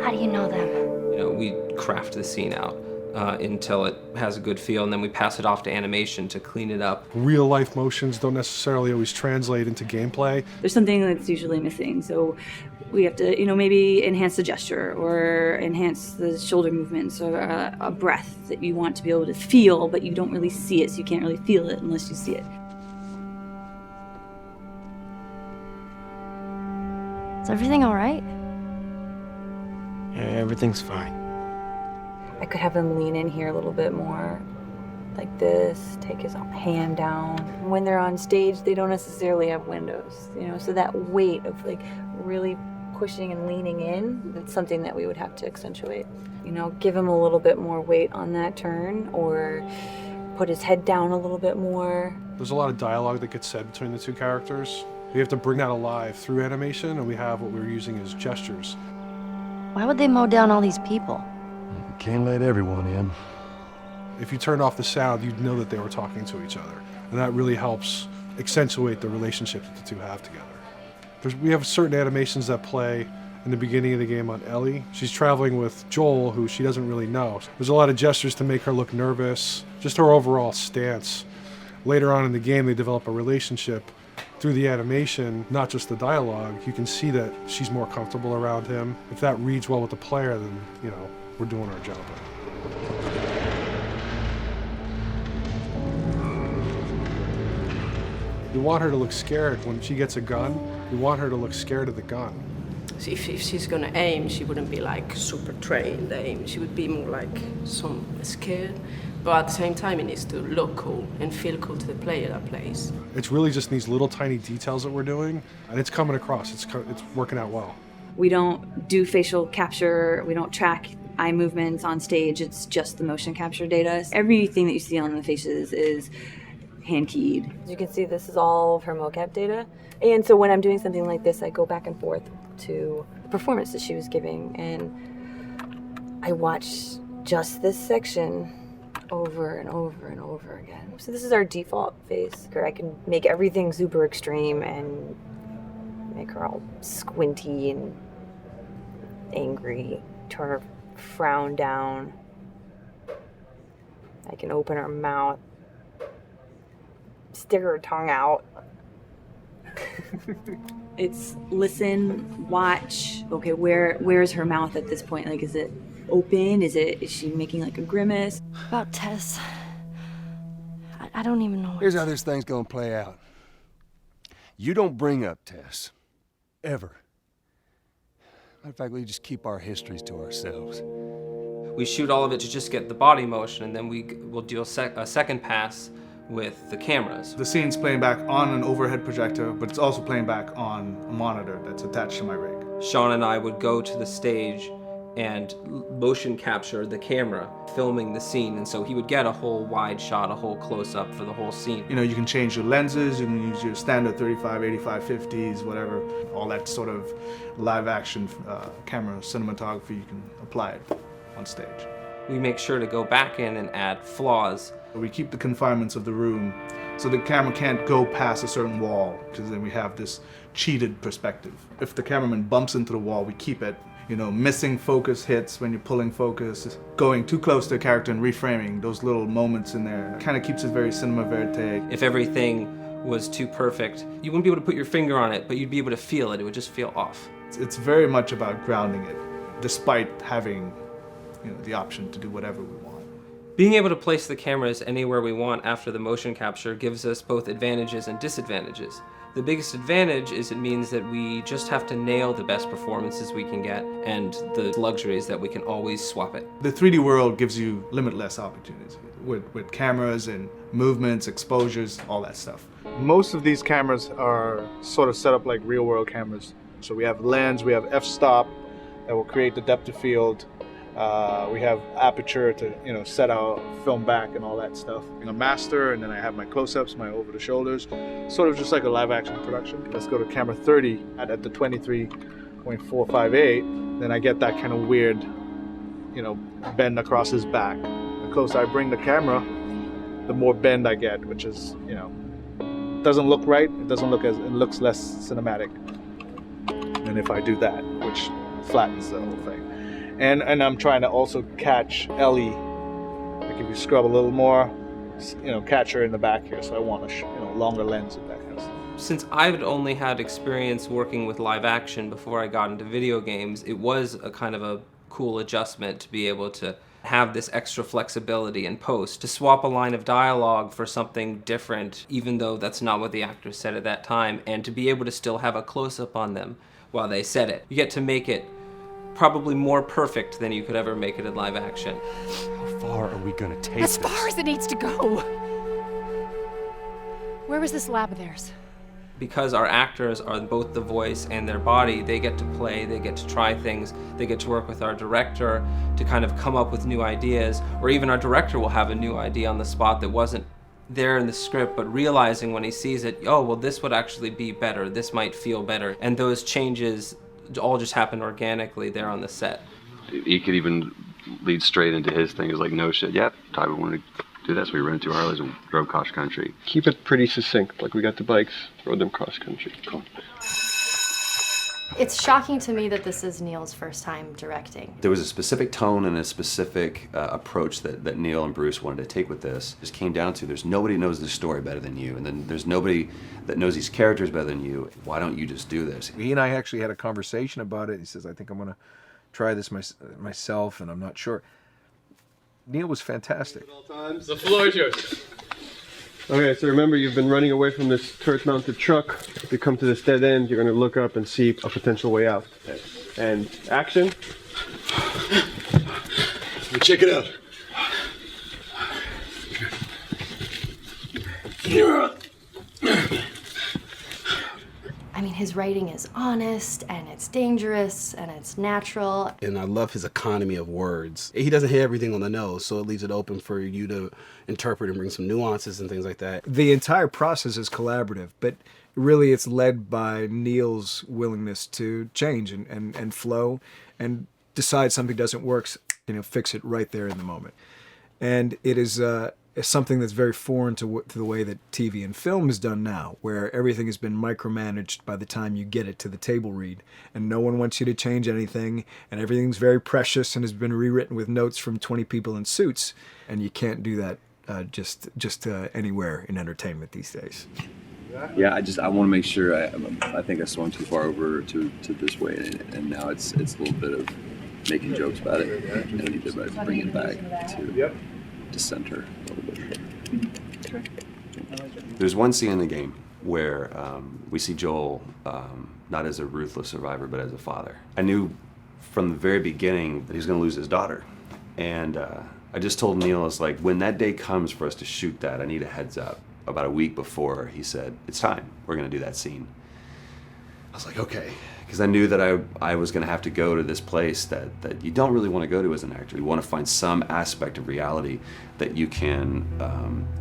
Speaker 21: How do you know them?
Speaker 3: We craft the scene out until it has a good feel, and then we pass it off to animation to clean it up.
Speaker 1: Real life motions don't necessarily always translate into gameplay.
Speaker 4: There's something that's usually missing, so we have to, maybe enhance the gesture or enhance the shoulder movements or a breath that you want to be able to feel, but you don't really see it, so you can't really feel it unless you see it.
Speaker 21: Is everything all right?
Speaker 27: Yeah, everything's fine.
Speaker 8: I could have him lean in here a little bit more, like this, take his hand down. When they're on stage, they don't necessarily have windows, so that weight of like really pushing and leaning in, it's something that we would have to accentuate. Give him a little bit more weight on that turn, or put his head down a little bit more.
Speaker 1: There's a lot of dialogue that gets said between the two characters. We have to bring that alive through animation, and we have what we're using as gestures.
Speaker 21: Why would they mow down all these people?
Speaker 15: Can't let everyone in.
Speaker 1: If you turned off the sound, you'd know that they were talking to each other. And that really helps accentuate the relationship that the two have together. We have certain animations that play in the beginning of the game on Ellie. She's traveling with Joel, who she doesn't really know. There's a lot of gestures to make her look nervous, just her overall stance. Later on in the game, they develop a relationship through the animation, not just the dialogue. You can see that she's more comfortable around him. If that reads well with the player, then, we're doing our job. We want her to look scared when she gets a gun. We want her to look scared of the gun.
Speaker 9: So if she's gonna aim, she wouldn't be like super trained aim. She would be more like some scared. But at the same time, it needs to look cool and feel cool to the player that plays.
Speaker 1: It's really just these little tiny details that we're doing, and it's coming across. It's working out well.
Speaker 4: We don't do facial capture. We don't track eye movements on stage. It's just the motion capture data. Everything that you see on the faces is hand keyed.
Speaker 8: As you can see, this is all of her mocap data. And so when I'm doing something like this, I go back and forth to the performance that she was giving, and I watch just this section over and over and over again. So this is our default face, where I can make everything super extreme and make her all squinty and angry, turn her frown down. I can open her mouth, stick her tongue out.
Speaker 4: It's listen, watch. Okay, where's her mouth at this point? Like, is it open? Is she making like a grimace?
Speaker 21: About Tess. I don't even know.
Speaker 15: Here's how this thing's gonna play out. You don't bring up Tess. Ever. Matter of fact, we just keep our histories to ourselves.
Speaker 3: We shoot all of it to just get the body motion, and then we'll do a second pass with the cameras.
Speaker 25: The scene's playing back on an overhead projector, but it's also playing back on a monitor that's attached to my rig.
Speaker 3: Sean and I would go to the stage and motion capture the camera filming the scene, and so he would get a whole wide shot, a whole close-up for the whole scene.
Speaker 25: You can change your lenses, you can use your standard 35, 85, 50s, whatever, all that sort of live action camera cinematography, you can apply it on stage.
Speaker 3: We make sure to go back in and add flaws.
Speaker 25: We keep the confinements of the room so the camera can't go past a certain wall, because then we have this cheated perspective. If the cameraman bumps into the wall, we keep it. Missing focus hits when you're pulling focus, going too close to a character and reframing, those little moments in there kind of keeps it very cinema verite.
Speaker 3: If everything was too perfect, you wouldn't be able to put your finger on it, but you'd be able to feel it. It would just feel off.
Speaker 25: It's very much about grounding it, despite having the option to do whatever we want.
Speaker 3: Being able to place the cameras anywhere we want after the motion capture gives us both advantages and disadvantages. The biggest advantage is it means that we just have to nail the best performances we can get, and the luxury is that we can always swap it.
Speaker 25: The 3D world gives you limitless opportunities with cameras and movements, exposures, all that stuff. Most of these cameras are sort of set up like real world cameras. So we have lens, we have f-stop that will create the depth of field. We have aperture to set our film back and all that stuff. A master, and then I have my close-ups, my over the shoulders, sort of just like a live action production. Let's go to camera 30 at the 23.458. Then I get that kind of weird, bend across his back. The closer I bring the camera, the more bend I get, which is doesn't look right. It looks less cinematic than if I do that, which flattens the whole thing. And I'm trying to also catch Ellie. Like if you scrub a little more, catch her in the back here. So I want a longer lens of that kind of stuff.
Speaker 3: Since I've only had experience working with live action before I got into video games, it was a kind of a cool adjustment to be able to have this extra flexibility in post, to swap a line of dialogue for something different, even though that's not what the actors said at that time, and to be able to still have a close-up on them while they said it. You get to make it probably more perfect than you could ever make it in live action.
Speaker 5: How far are we gonna take
Speaker 2: As far as it needs to go. Where was this lab of theirs?
Speaker 3: Because our actors are both the voice and their body, they get to play, they get to try things, they get to work with our director to kind of come up with new ideas, or even our director will have a new idea on the spot that wasn't there in the script, but realizing when he sees it, oh, well, this would actually be better, this might feel better. And those changes all just happen organically there on the set.
Speaker 15: He could even lead straight into his thing. He's like, no shit, yep, Ty would want to do that, so we rented 2 Harleys and drove cross country.
Speaker 7: Keep it pretty succinct, like we got the bikes, rode them cross country. Cool.
Speaker 21: It's shocking to me that this is Neil's first time directing.
Speaker 13: There was a specific tone and a specific approach that Neil and Bruce wanted to take with this. It just came down to there's nobody who knows this story better than you, and then there's nobody that knows these characters better than you. Why don't you just do this?
Speaker 24: He and I actually had a conversation about it. He says, I think I'm going to try this myself, and I'm not sure. Neil was fantastic.
Speaker 28: The floor is yours.
Speaker 7: Okay, so remember, you've been running away from this turret-mounted truck. If you come to this dead end, you're going to look up and see a potential way out. And action.
Speaker 10: Check it out.
Speaker 21: I mean, his writing is honest, and it's dangerous, and it's natural.
Speaker 6: And I love his economy of words. He doesn't hit everything on the nose, so it leaves it open for you to interpret and bring some nuances and things like that.
Speaker 24: The entire process is collaborative, but really it's led by Neil's willingness to change and flow and decide something doesn't work, fix it right there in the moment. And it is something that's very foreign to the way that TV and film is done now, where everything has been micromanaged by the time you get it to the table read, and no one wants you to change anything, and everything's very precious and has been rewritten with notes from 20 people in suits, and you can't do that just anywhere in entertainment these days.
Speaker 15: Yeah, I want to make sure. I think I swung too far over to this way, and now it's a little bit of making jokes about it. And I need to bring it back to center a little bit.
Speaker 13: There's one scene in the game where we see Joel not as a ruthless survivor, but as a father. I knew from the very beginning that he was going to lose his daughter, and I just told Neil, I was like, when that day comes for us to shoot that, I need a heads up. About a week before, he said, it's time, we're going to do that scene. I was like, okay, because I knew that I was going to have to go to this place that you don't really want to go to as an actor. You want to find some aspect of reality that you can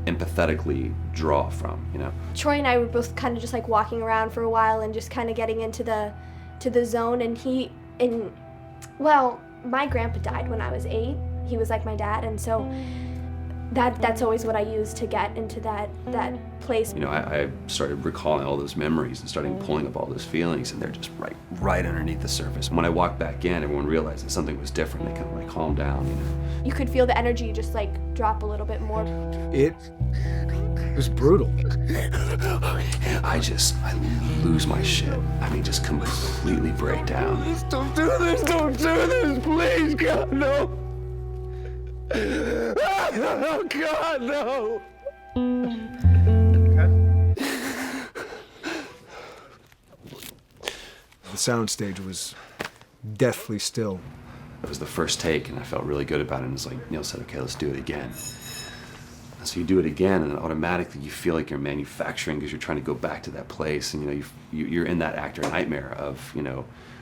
Speaker 13: empathetically draw from,
Speaker 11: Troy and I were both kind of just like walking around for a while and just kind of getting into the zone, and well, my grandpa died when I was 8. He was like my dad, and so that's always what I use to get into that place.
Speaker 13: I started recalling all those memories and starting pulling up all those feelings, and they're just right underneath the surface. When I walked back in, everyone realized that something was different. They kind of calmed down,
Speaker 11: You could feel the energy just drop a little bit more.
Speaker 24: It was brutal.
Speaker 13: I lose my shit. I mean, just completely break down.
Speaker 10: Don't do this, please, God, no. Oh, God, no!
Speaker 24: The soundstage was deathly still.
Speaker 13: It was the first take, and I felt really good about it. And it's like Neil said, okay, let's do it again. And so you do it again, and automatically you feel like you're manufacturing because you're trying to go back to that place, and you're in that actor nightmare of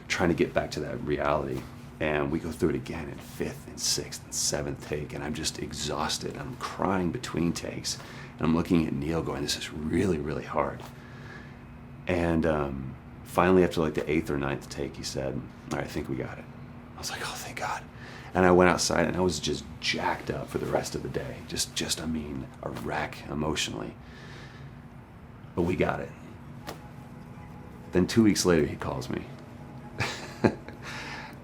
Speaker 13: trying to get back to that reality. And we go through it again in 5th and 6th and 7th take, and I'm just exhausted. I'm crying between takes, and I'm looking at Neil going, this is really, really hard. And finally, after the 8th or 9th take, he said, all right, I think we got it. I was like, oh, thank God. And I went outside, and I was just jacked up for the rest of the day. I mean, a wreck emotionally. But we got it. Then 2 weeks later, he calls me.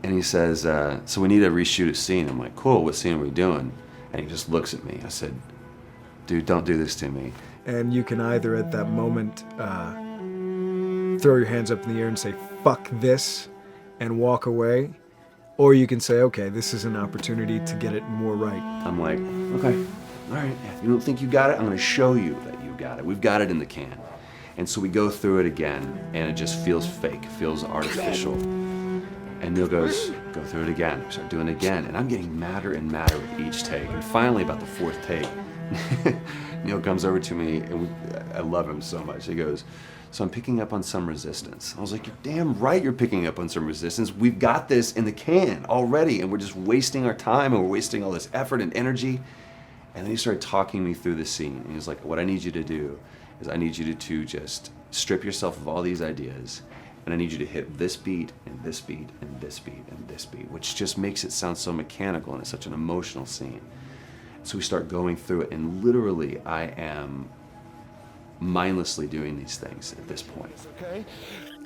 Speaker 13: And he says, so we need to reshoot a scene. I'm like, cool, what scene are we doing? And he just looks at me. I said, dude, don't do this to me.
Speaker 24: And you can either at that moment throw your hands up in the air and say, fuck this, and walk away. Or you can say, okay, this is an opportunity to get it more right.
Speaker 13: I'm like, okay, all right. If you don't think you got it, I'm going to show you that you got it. We've got it in the can. And so we go through it again, and it just feels fake, feels artificial. And Neil goes, go through it again. We start doing it again. And I'm getting madder and madder with each take. And finally, about the fourth take, Neil comes over to me, and I love him so much. He goes, so I'm picking up on some resistance. I was like, you're damn right you're picking up on some resistance. We've got this in the can already, and we're just wasting our time, and we're wasting all this effort and energy. And then he started talking me through the scene. And he was like, what I need you to do is I need you to just strip yourself of all these ideas, and I need you to hit this beat, and this beat, and this beat, and this beat, which just makes it sound so mechanical, and it's such an emotional scene. So we start going through it, and literally I am mindlessly doing these things at this point.
Speaker 10: Okay?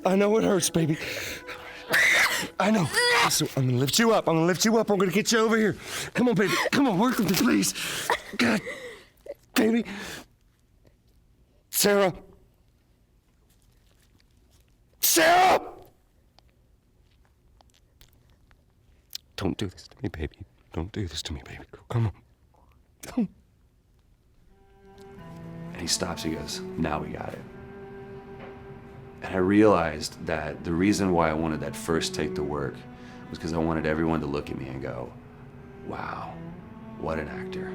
Speaker 10: I know it hurts, baby. I know. So I'm gonna lift you up. I'm gonna lift you up. I'm gonna get you over here. Come on, baby. Come on, work with me, please. God, baby. Sarah. Sarah! Don't do this to me, baby. Don't do this to me, baby. Come on.
Speaker 13: And he stops, he goes, now we got it. And I realized that the reason why I wanted that first take to work was because I wanted everyone to look at me and go, wow, what an actor.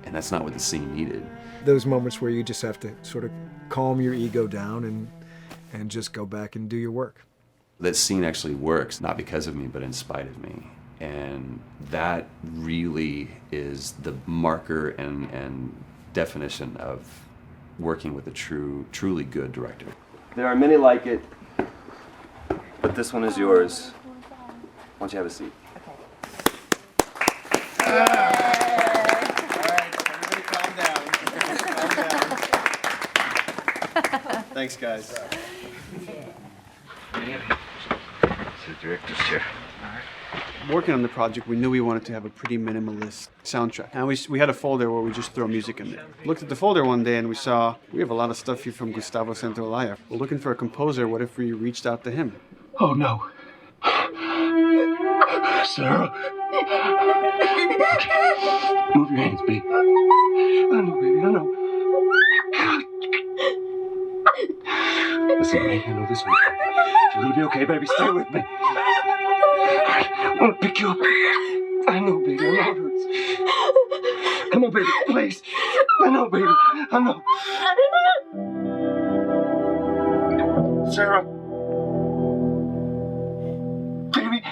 Speaker 13: And that's not what the scene needed.
Speaker 24: Those moments where you just have to sort of calm your ego down and just go back and do your work.
Speaker 13: That scene actually works, not because of me, but in spite of me. And that really is the marker and definition of working with a truly good director. There are many like it, but this one is yours. Why don't you have a seat?
Speaker 7: Thanks, guys.
Speaker 10: The director's chair.
Speaker 7: Working on the project, we knew we wanted to have a pretty minimalist soundtrack. And we had a folder where we just throw music in there. Looked at the folder one day and we saw, we have a lot of stuff here from Gustavo Santaolalla. We're looking for a composer. What if we reached out to him?
Speaker 10: Oh, no. Sarah. Move your hands, baby. I know, baby, I know. Listen, baby, I know this one. You're gonna be okay, baby. Stay with me. I want to pick you up. I know, baby. I know it hurts. Come on, baby. Please. I know, baby. I know. Sarah. Baby.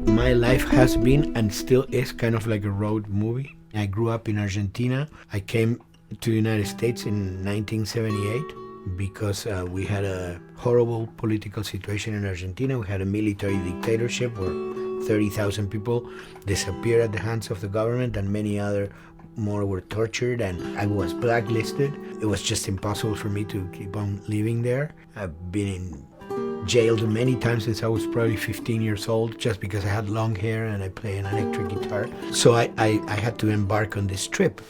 Speaker 12: My life has been and still is kind of like a road movie. I grew up in Argentina. I came to the United States in 1978 because we had a horrible political situation in Argentina. We had a military dictatorship where 30,000 people disappeared at the hands of the government and many other more were tortured, and I was blacklisted. It was just impossible for me to keep on living there. I've been jailed many times since I was probably 15 years old just because I had long hair and I play an electric guitar. So I had to embark on this trip.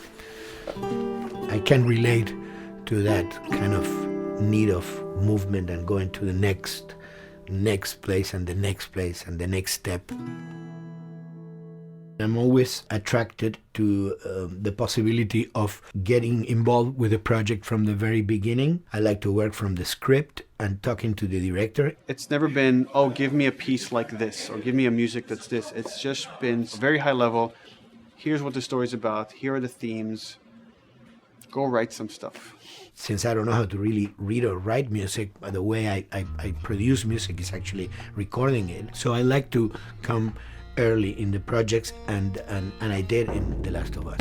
Speaker 12: I can relate to that kind of need of movement and going to the next place and the next place and the next step. I'm always attracted to the possibility of getting involved with a project from the very beginning. I like to work from the script and talking to the director.
Speaker 7: It's never been, oh, give me a piece like this or give me a music that's this. It's just been very high level. Here's what the story's about. Here are the themes. Go write some stuff.
Speaker 12: Since I don't know how to really read or write music, the way I produce music is actually recording it. So I like to come early in the projects, and I did in The Last of Us.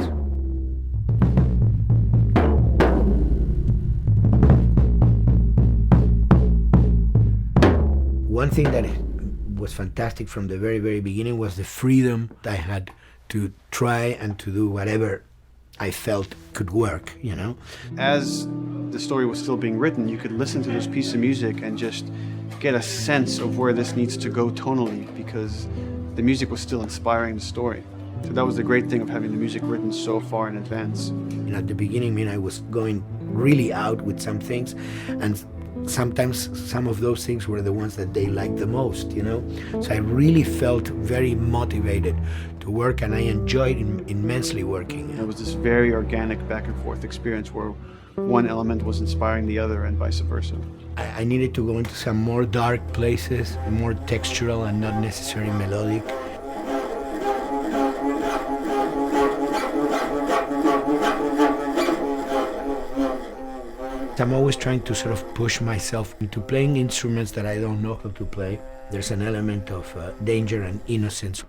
Speaker 12: One thing that was fantastic from the very, very beginning was the freedom I had to try and to do whatever I felt could work, you know?
Speaker 7: As the story was still being written, you could listen to this piece of music and just get a sense of where this needs to go tonally, because the music was still inspiring the story. So that was the great thing of having the music written so far in advance.
Speaker 12: You know, at the beginning, I was going really out with some things, and sometimes some of those things were the ones that they liked the most, you know? So I really felt very motivated to work, and I enjoyed immensely working.
Speaker 7: It was this very organic back and forth experience where one element was inspiring the other and vice versa.
Speaker 12: I needed to go into some more dark places, more textural and not necessarily melodic. I'm always trying to sort of push myself into playing instruments that I don't know how to play. There's an element of danger and innocence.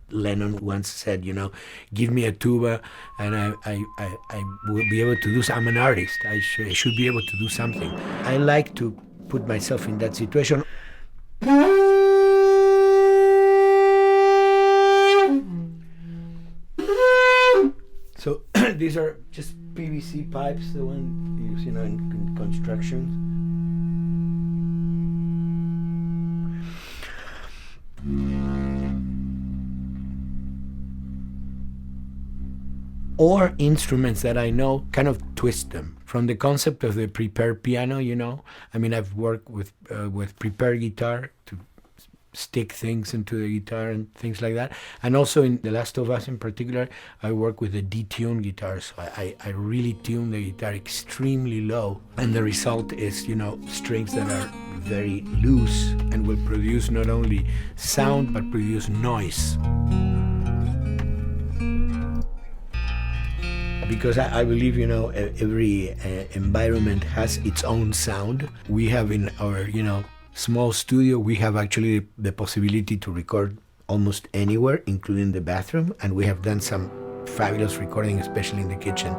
Speaker 12: Lennon once said, you know, give me a tuba and I will be able to do I'm an artist. I should be able to do something. I like to put myself in that situation. So these are just PVC pipes, the one used, you know, in construction. Or instruments that I know, kind of twist them. From the concept of the prepared piano, you know, I mean, I've worked with prepared guitar to stick things into the guitar and things like that. And also in The Last of Us in particular, I work with a detuned guitar. So I really tune the guitar extremely low. And the result is, you know, strings that are very loose and will produce not only sound, but produce noise. Because I believe, you know, every environment has its own sound. We have in our, you know, small studio, we have actually the possibility to record almost anywhere, including the bathroom, and we have done some fabulous recording, especially in the kitchen.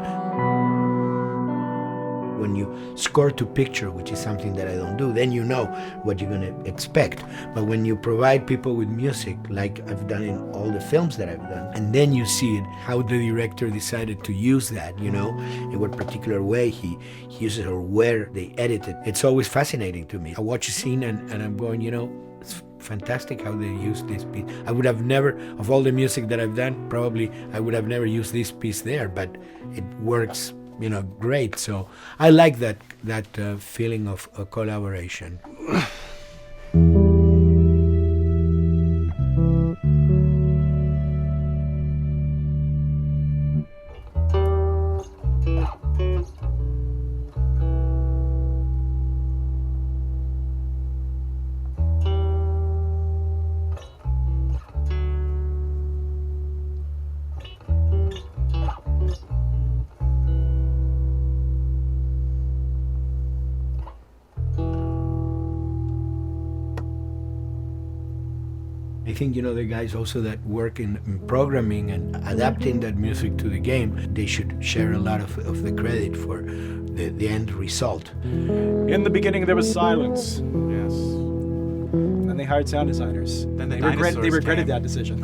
Speaker 12: When you score to picture, which is something that I don't do, then you know what you're going to expect. But when you provide people with music, like I've done in all the films that I've done, and then you see it, how the director decided to use that, you know, in what particular way he uses or where they edit it. It's always fascinating to me. I watch a scene and I'm going, you know, it's fantastic how they use this piece. I would have never, of all the music that I've done, probably I would have never used this piece there, but it works, you know, great. So I like that feeling of collaboration. I think, you know, the guys also that work in programming and adapting that music to the game, they should share a lot of the credit for the end result.
Speaker 24: In the beginning, there was silence. Yes. Then they hired sound designers. Then they regretted that decision.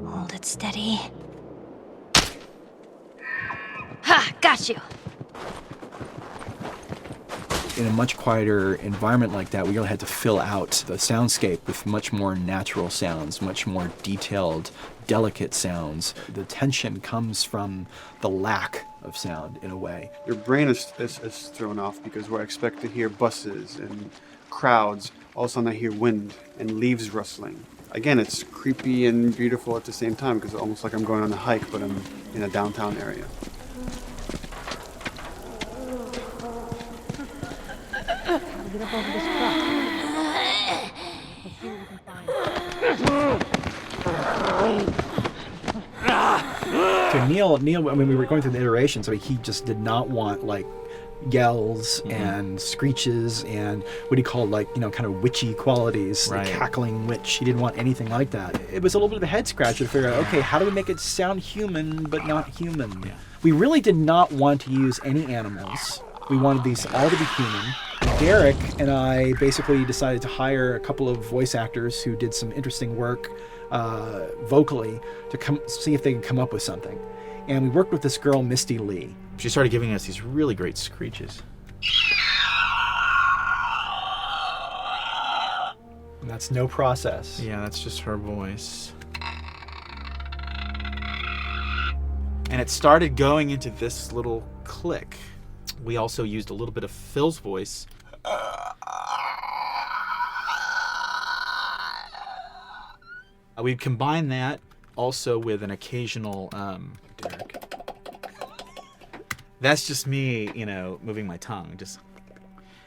Speaker 21: Hold it steady. Ha! Got you!
Speaker 24: In a much quieter environment like that, we really had to fill out the soundscape with much more natural sounds, much more detailed, delicate sounds. The tension comes from the lack of sound, in a way.
Speaker 7: Your brain is thrown off because where I expect to hear buses and crowds, all of a sudden I hear wind and leaves rustling. Again, it's creepy and beautiful at the same time because it's almost like I'm going on a hike, but I'm in a downtown area.
Speaker 21: Get up over this truck.
Speaker 24: To Neil, I mean, we were going through the iterations, so he just did not want, like,
Speaker 16: yells and screeches and what he called kind of witchy qualities,
Speaker 17: Right.
Speaker 16: the cackling witch. He didn't want anything like that. It was a little bit of a head scratcher to figure out, okay, how do we make it sound human but not human? Yeah. We really did not want to use any animals. We wanted these all to be human. Derek and I basically decided to hire a couple of voice actors who did some interesting work vocally to come see if they could come up with something. And we worked with this girl, Misty Lee.
Speaker 17: She started giving us these really great screeches.
Speaker 16: And that's no process.
Speaker 17: Yeah, that's just her voice. And it started going into this little click. We also used a little bit of Phil's voice. We'd combine that also with an occasional, Derek. That's just me, moving my tongue.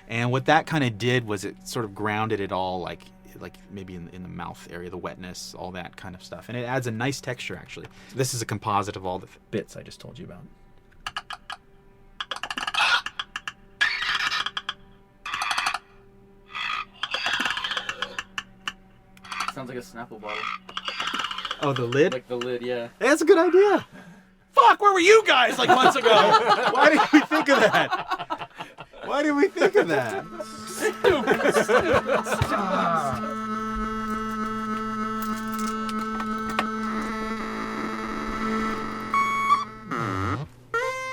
Speaker 17: And what that kind of did was it sort of grounded it all, like maybe in the mouth area, the wetness, all that kind of stuff. And it adds a nice texture, actually. This is a composite of all the bits I just told you about.
Speaker 18: Sounds like a Snapple bottle.
Speaker 17: Oh, the lid?
Speaker 18: Like the lid, yeah.
Speaker 17: That's a good idea. Fuck, where were you guys like months ago? Why did we think of that? Why did we think of that?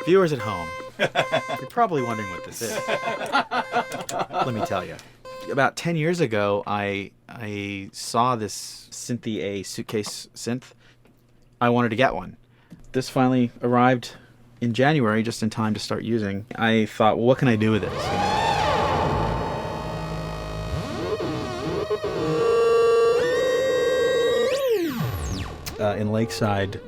Speaker 17: Viewers at home, you're probably wondering what this is. Let me tell you. About 10 years ago, I saw this Synthi A suitcase synth. I wanted to get one. This finally arrived in January, just in time to start using. I thought, well, what can I do with this? In Lakeside,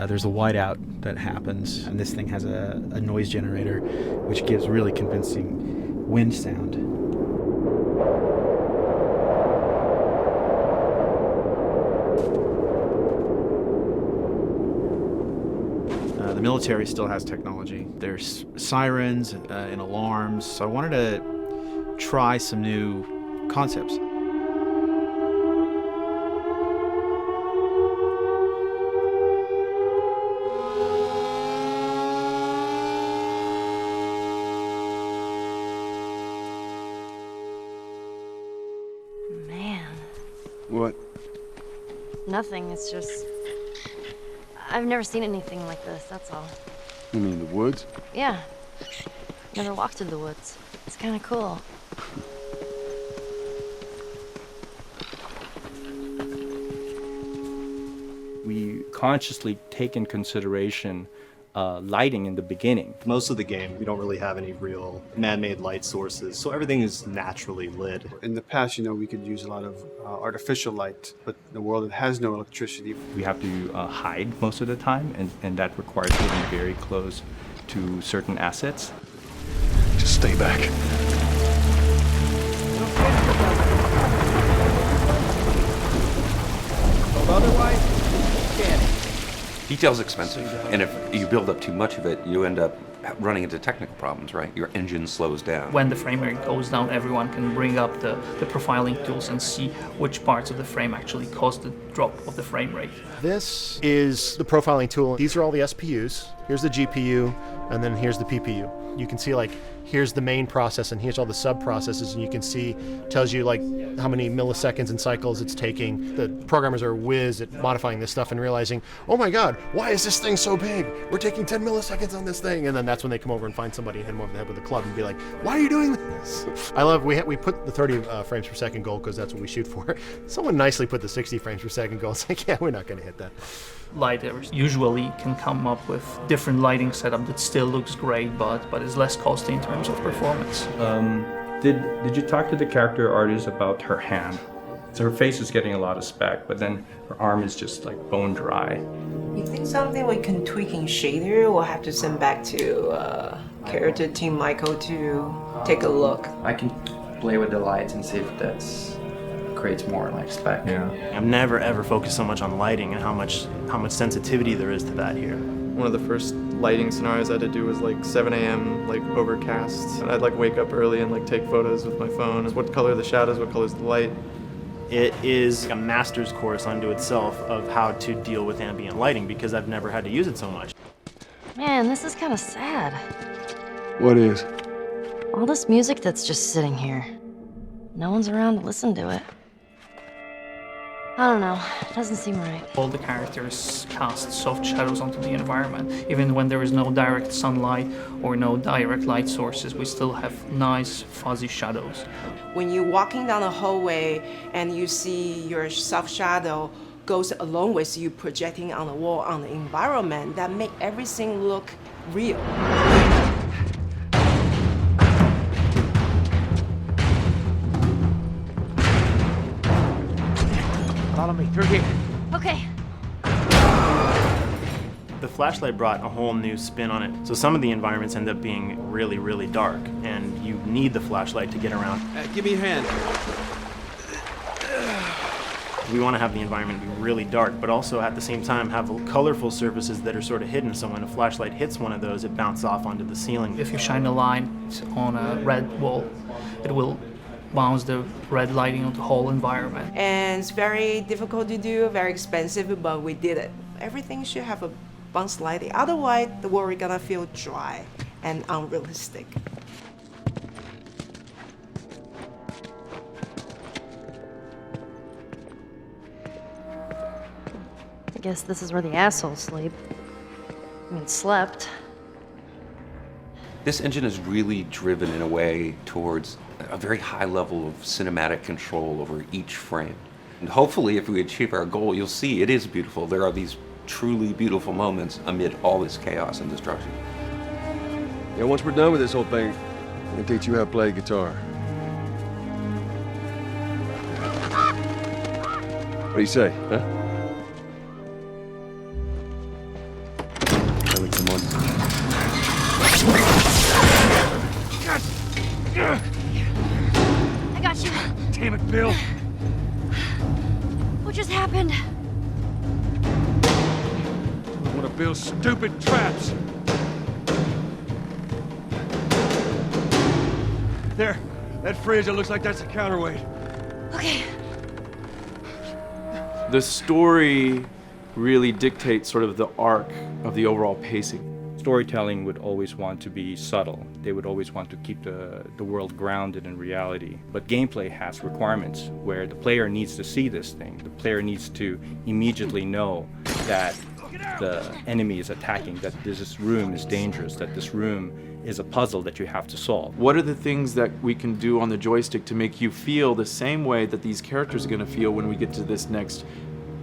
Speaker 17: there's a whiteout that happens, and this thing has a noise generator, which gives really convincing wind sound. The military still has technology. There's sirens and alarms, so I wanted to try some new concepts.
Speaker 21: Man,
Speaker 7: What?
Speaker 21: nothing. It's just... I've never seen anything like this, that's all.
Speaker 7: You mean the woods?
Speaker 21: Yeah. Never walked through the woods. It's kind of cool.
Speaker 19: We consciously take in consideration lighting in the beginning.
Speaker 20: Most of the game, we don't really have any real man-made light sources, so everything is naturally lit.
Speaker 7: In the past, we could use a lot of artificial light, but in a world that has no electricity,
Speaker 19: We have to hide most of the time, and that requires getting very close to certain assets.
Speaker 5: Just stay back.
Speaker 18: Otherwise, can't.
Speaker 13: Detail's expensive, and if you build up too much of it, you end up running into technical problems, right? Your engine slows down.
Speaker 22: When the frame rate goes down, everyone can bring up the profiling tools and see which parts of the frame actually cause the drop of the frame rate.
Speaker 23: This is the profiling tool. These are all the SPUs. Here's the GPU, and then here's the PPU. You can see here's the main process and here's all the sub-processes, and you can see, tells you how many milliseconds and cycles it's taking. The programmers are whiz at modifying this stuff and realizing, oh my god, why is this thing so big? We're taking 10 milliseconds on this thing. And then that's when they come over and find somebody and hit them over the head with a club and be like, why are you doing this? I love, we put the 30 frames per second goal because that's what we shoot for. Someone nicely put the 60 frames per second goal. It's like, yeah, we're not going to hit that.
Speaker 22: Lighters usually can come up with different lighting setup that still looks great, but is less costly in terms of performance.
Speaker 19: Did you talk to the character artist about her hand? So her face is getting a lot of spec, but then her arm is just bone dry.
Speaker 26: You think something we can tweak in shader? We'll have to send back to character team Michael to take a look.
Speaker 18: I can play with the lights and see if that's creates more spec.
Speaker 19: Yeah.
Speaker 20: I've never ever focused so much on lighting and how much sensitivity there is to that here.
Speaker 1: One of the first lighting scenarios I had to do was like 7 a.m. like overcast. And I'd like wake up early and like take photos with my phone. What color are the shadows? What color is the light?
Speaker 20: It is a master's course unto itself of how to deal with ambient lighting because I've never had to use it so much.
Speaker 21: Man, this is kind of sad.
Speaker 10: What is?
Speaker 21: All this music that's just sitting here. No one's around to listen to it. I don't know. It doesn't seem right.
Speaker 22: All the characters cast soft shadows onto the environment. Even when there is no direct sunlight or no direct light sources, we still have nice fuzzy shadows.
Speaker 26: When you're walking down the hallway and you see your soft shadow goes along with you projecting on the wall on the environment, that make everything look real.
Speaker 23: Follow me through here.
Speaker 21: Okay.
Speaker 20: The flashlight brought a whole new spin on it. So some of the environments end up being really, really dark, and you need the flashlight to get around.
Speaker 6: Give me your hand.
Speaker 20: We want to have the environment be really dark, but also at the same time have colorful surfaces that are sort of hidden, so when a flashlight hits one of those, it bounces off onto the ceiling.
Speaker 22: If you shine a light on a red wall, it will bounce the red lighting on the whole environment.
Speaker 26: And it's very difficult to do, very expensive, but we did it. Everything should have a bounce lighting. Otherwise, the world is gonna feel dry and unrealistic.
Speaker 21: I guess this is where the assholes sleep. I mean, slept.
Speaker 13: This engine is really driven in a way towards a very high level of cinematic control over each frame. And hopefully, if we achieve our goal, you'll see it is beautiful. There are these truly beautiful moments amid all this chaos and destruction.
Speaker 10: Yeah, once we're done with this whole thing, I'm gonna teach you how to play guitar. What do you say, huh? I like some
Speaker 21: I got you.
Speaker 10: Damn it, Bill!
Speaker 21: What just happened?
Speaker 10: One of Bill's stupid traps! There, that fridge, it looks like that's a counterweight.
Speaker 21: Okay.
Speaker 2: The story really dictates sort of the arc of the overall pacing.
Speaker 19: Storytelling would always want to be subtle. They would always want to keep the world grounded in reality. But gameplay has requirements where the player needs to see this thing. The player needs to immediately know that the enemy is attacking, that this room is dangerous, that this room is a puzzle that you have to solve.
Speaker 2: What are the things that we can do on the joystick to make you feel the same way that these characters are going to feel when we get to this next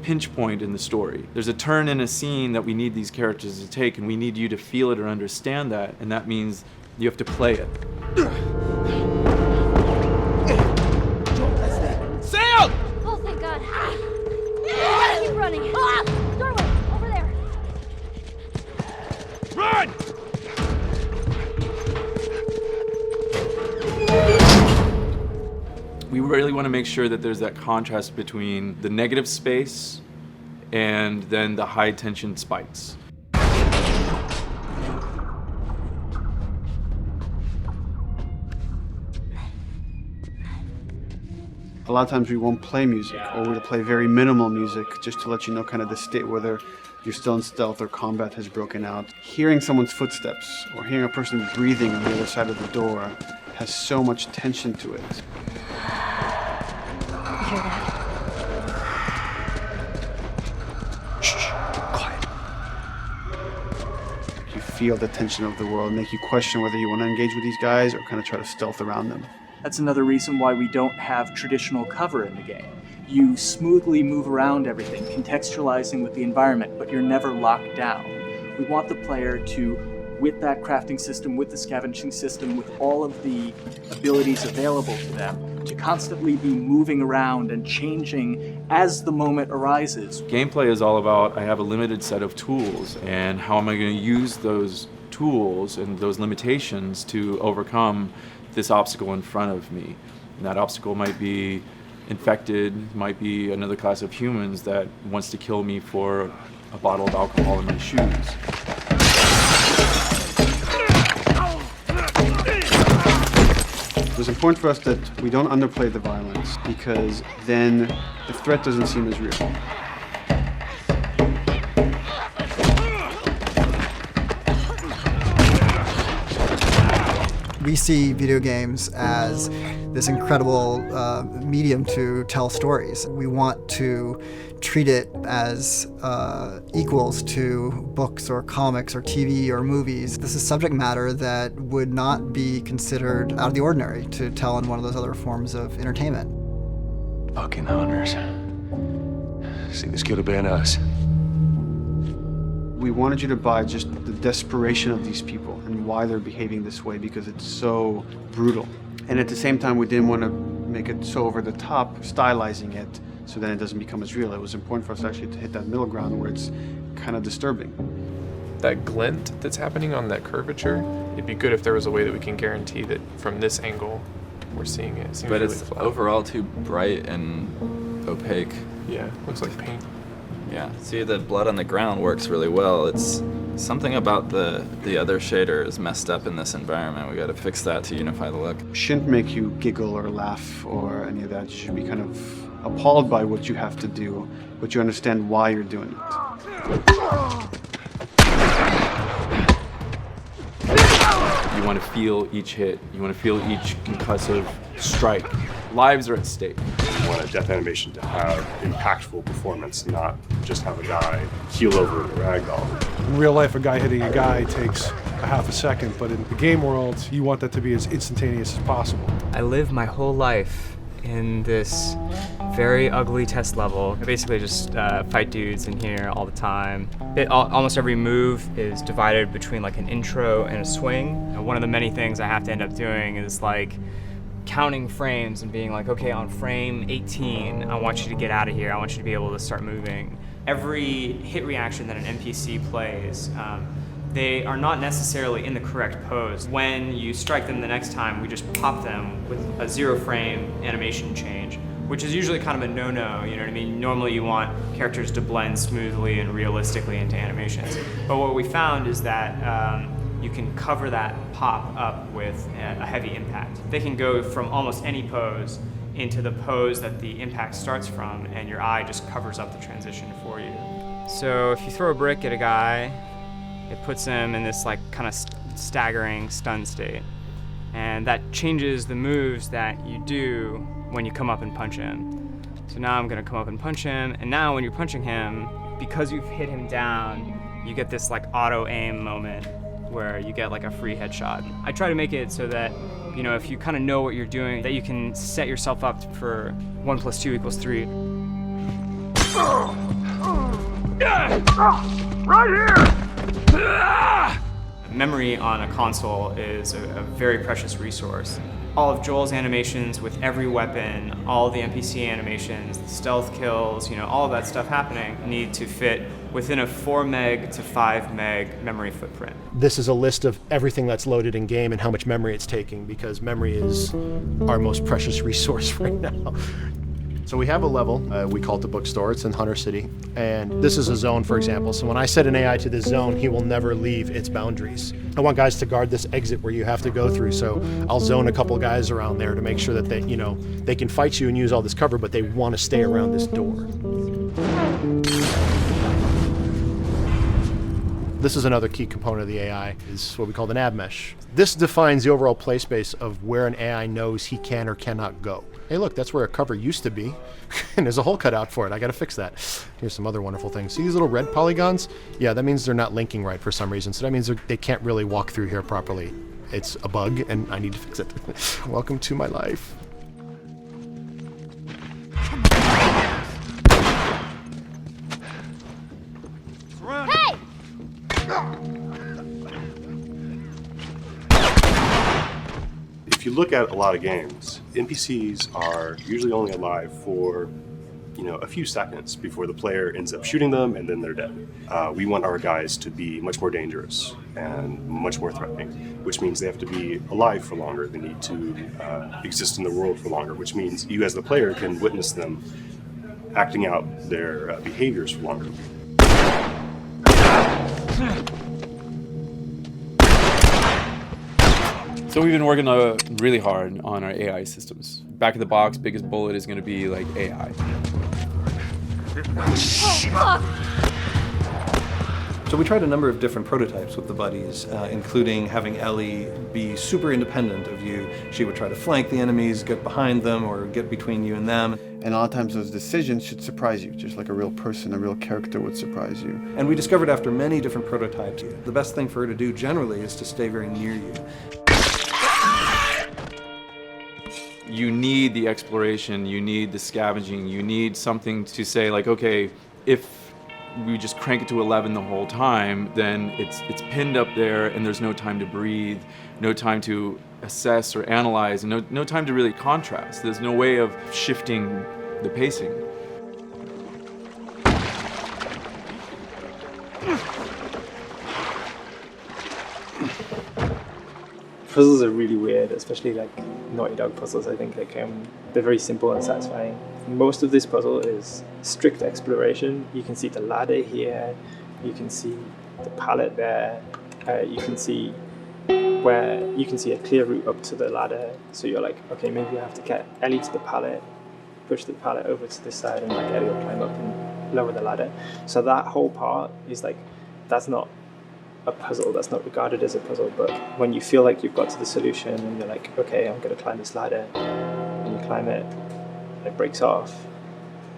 Speaker 2: pinch point in the story? There's a turn in a scene that we need these characters to take, and we need you to feel it or understand that, and that means you have to play it.
Speaker 21: Sam! Oh, thank God. Gotta keep running. Ah! Doorway, over there.
Speaker 10: Run!
Speaker 2: We really want to make sure that there's that contrast between the negative space and then the high tension spikes.
Speaker 7: A lot of times we won't play music, or we'll play very minimal music just to let you know kind of the state, whether you're still in stealth or combat has broken out. Hearing someone's footsteps or hearing a person breathing on the other side of the door has so much tension to it.
Speaker 21: You hear that?
Speaker 7: You feel the tension of the world, make you question whether you want to engage with these guys or kind of try to stealth around them.
Speaker 16: That's another reason why we don't have traditional cover in the game. You smoothly move around everything, contextualizing with the environment, but you're never locked down. We want the player to, with that crafting system, with the scavenging system, with all of the abilities available to them, to constantly be moving around and changing as the moment arises.
Speaker 2: Gameplay is all about, I have a limited set of tools, and how am I going to use those tools and those limitations to overcome this obstacle in front of me. And that obstacle might be infected, might be another class of humans that wants to kill me for a bottle of alcohol in my shoes.
Speaker 7: was important for us that we don't underplay the violence, because then the threat doesn't seem as real.
Speaker 3: We see video games as this incredible medium to tell stories. We want to treat it as equals to books or comics or TV or movies. This is subject matter that would not be considered out of the ordinary to tell in one of those other forms of entertainment.
Speaker 5: Fucking hunters. See, this could have been us.
Speaker 7: We wanted you to buy just the desperation of these people and why they're behaving this way, because it's so brutal. And at the same time, we didn't want to make it so over the top, stylizing it, so then it doesn't become as real. It was important for us actually to hit that middle ground where it's kind of disturbing.
Speaker 4: That glint that's happening on that curvature, it'd be good if there was a way that we can guarantee that from this angle, we're seeing it. It seems
Speaker 8: But
Speaker 4: really
Speaker 8: it's
Speaker 4: flat.
Speaker 8: overall too bright and opaque.
Speaker 4: Yeah, looks like paint.
Speaker 8: Yeah, see, the blood on the ground works really well. It's something about the other shader is messed up in this environment. We gotta fix that to unify the look.
Speaker 7: Shouldn't make you giggle or laugh or any of that. You should be kind of appalled by what you have to do, but you understand why you're doing it.
Speaker 2: You want to feel each hit. You want to feel each concussive strike. Lives are at stake.
Speaker 9: We want a death animation to have impactful performance, not just have a guy keel over in a ragdoll.
Speaker 14: In real life, a guy hitting a guy takes a half a second, but in the game world, you want that to be as instantaneous as possible.
Speaker 25: I lived my whole life in this very ugly test level. I basically just fight dudes in here all the time. Almost every move is divided between like an intro and a swing. And one of the many things I have to end up doing is like counting frames and being like, okay, on frame 18, I want you to get out of here. I want you to be able to start moving. Every hit reaction that an NPC plays, they are not necessarily in the correct pose. When you strike them the next time, we just pop them with a 0 frame animation change, which is usually kind of a no-no, you know what I mean? Normally you want characters to blend smoothly and realistically into animations. But what we found is that you can cover that pop up with a heavy impact. They can go from almost any pose into the pose that the impact starts from, and your eye just covers up the transition for you. So if you throw a brick at a guy, it puts him in this like kind of staggering stun state. And that changes the moves that you do when you come up and punch him. So now I'm gonna come up and punch him, and now when you're punching him, because you've hit him down, you get this like auto aim moment where you get like a free headshot. I try to make it so that, you know, if you kind of know what you're doing, that you can set yourself up for 1 + 2 = 3.
Speaker 10: Right here!
Speaker 25: Memory on a console is a very precious resource. All of Joel's animations with every weapon, all the NPC animations, the stealth kills, you know, all of that stuff happening need to fit within a 4 meg to 5 meg memory footprint.
Speaker 23: This is a list of everything that's loaded in game and how much memory it's taking, because memory is our most precious resource right now. So we have a level, we call it the bookstore, it's in Hunter City, and this is a zone, for example. So when I set an AI to this zone, he will never leave its boundaries. I want guys to guard this exit where you have to go through, so I'll zone a couple guys around there to make sure that they, you know, they can fight you and use all this cover, but they want to stay around this door. This is another key component of the AI, is what we call the nav mesh. This defines the overall play space of where an AI knows he can or cannot go. Hey look, that's where a cover used to be, and there's a hole cut out for it. I gotta fix that. Here's some other wonderful things. See these little red polygons? Yeah, that means they're not linking right for some reason, so that means they can't really walk through here properly. It's a bug, and I need to fix it. Welcome to my life.
Speaker 10: Hey!
Speaker 9: If you look at a lot of games, NPCs are usually only alive for, you know, a few seconds before the player ends up shooting them and then they're dead. We want our guys to be much more dangerous and much more threatening, which means they have to be alive for longer. They need to exist in the world for longer, which means you as the player can witness them acting out their behaviors for longer.
Speaker 2: So we've been working really hard on our AI systems. Back of the box, biggest bullet is going to be like AI.
Speaker 11: So we tried a number of different prototypes with the buddies, including having Ellie be super independent of you. She would try to flank the enemies, get behind them, or get between you and them.
Speaker 7: And a lot of times those decisions should surprise you, just like a real person, a real character would surprise you.
Speaker 11: And we discovered after many different prototypes, the best thing for her to do generally is to stay very near you.
Speaker 2: You need the exploration, you need the scavenging, you need something to say like, okay, if we just crank it to 11 the whole time, then it's pinned up there and there's no time to breathe, no time to assess or analyze, and no time to really contrast. There's no way of shifting the pacing.
Speaker 12: Puzzles are really weird, especially like Naughty Dog puzzles. I think they're very simple and satisfying. Most of this puzzle is strict exploration. You can see the ladder here, you can see the pallet there, you can see a clear route up to the ladder. So you're like, okay, maybe I have to get Ellie to the pallet, push the pallet over to this side, and like Ellie will climb up and lower the ladder. So that whole part is like, that's not a puzzle, that's not regarded as a puzzle, but when you feel like you've got to the solution and you're like, okay, I'm going to climb this ladder, and you climb it, and it breaks off,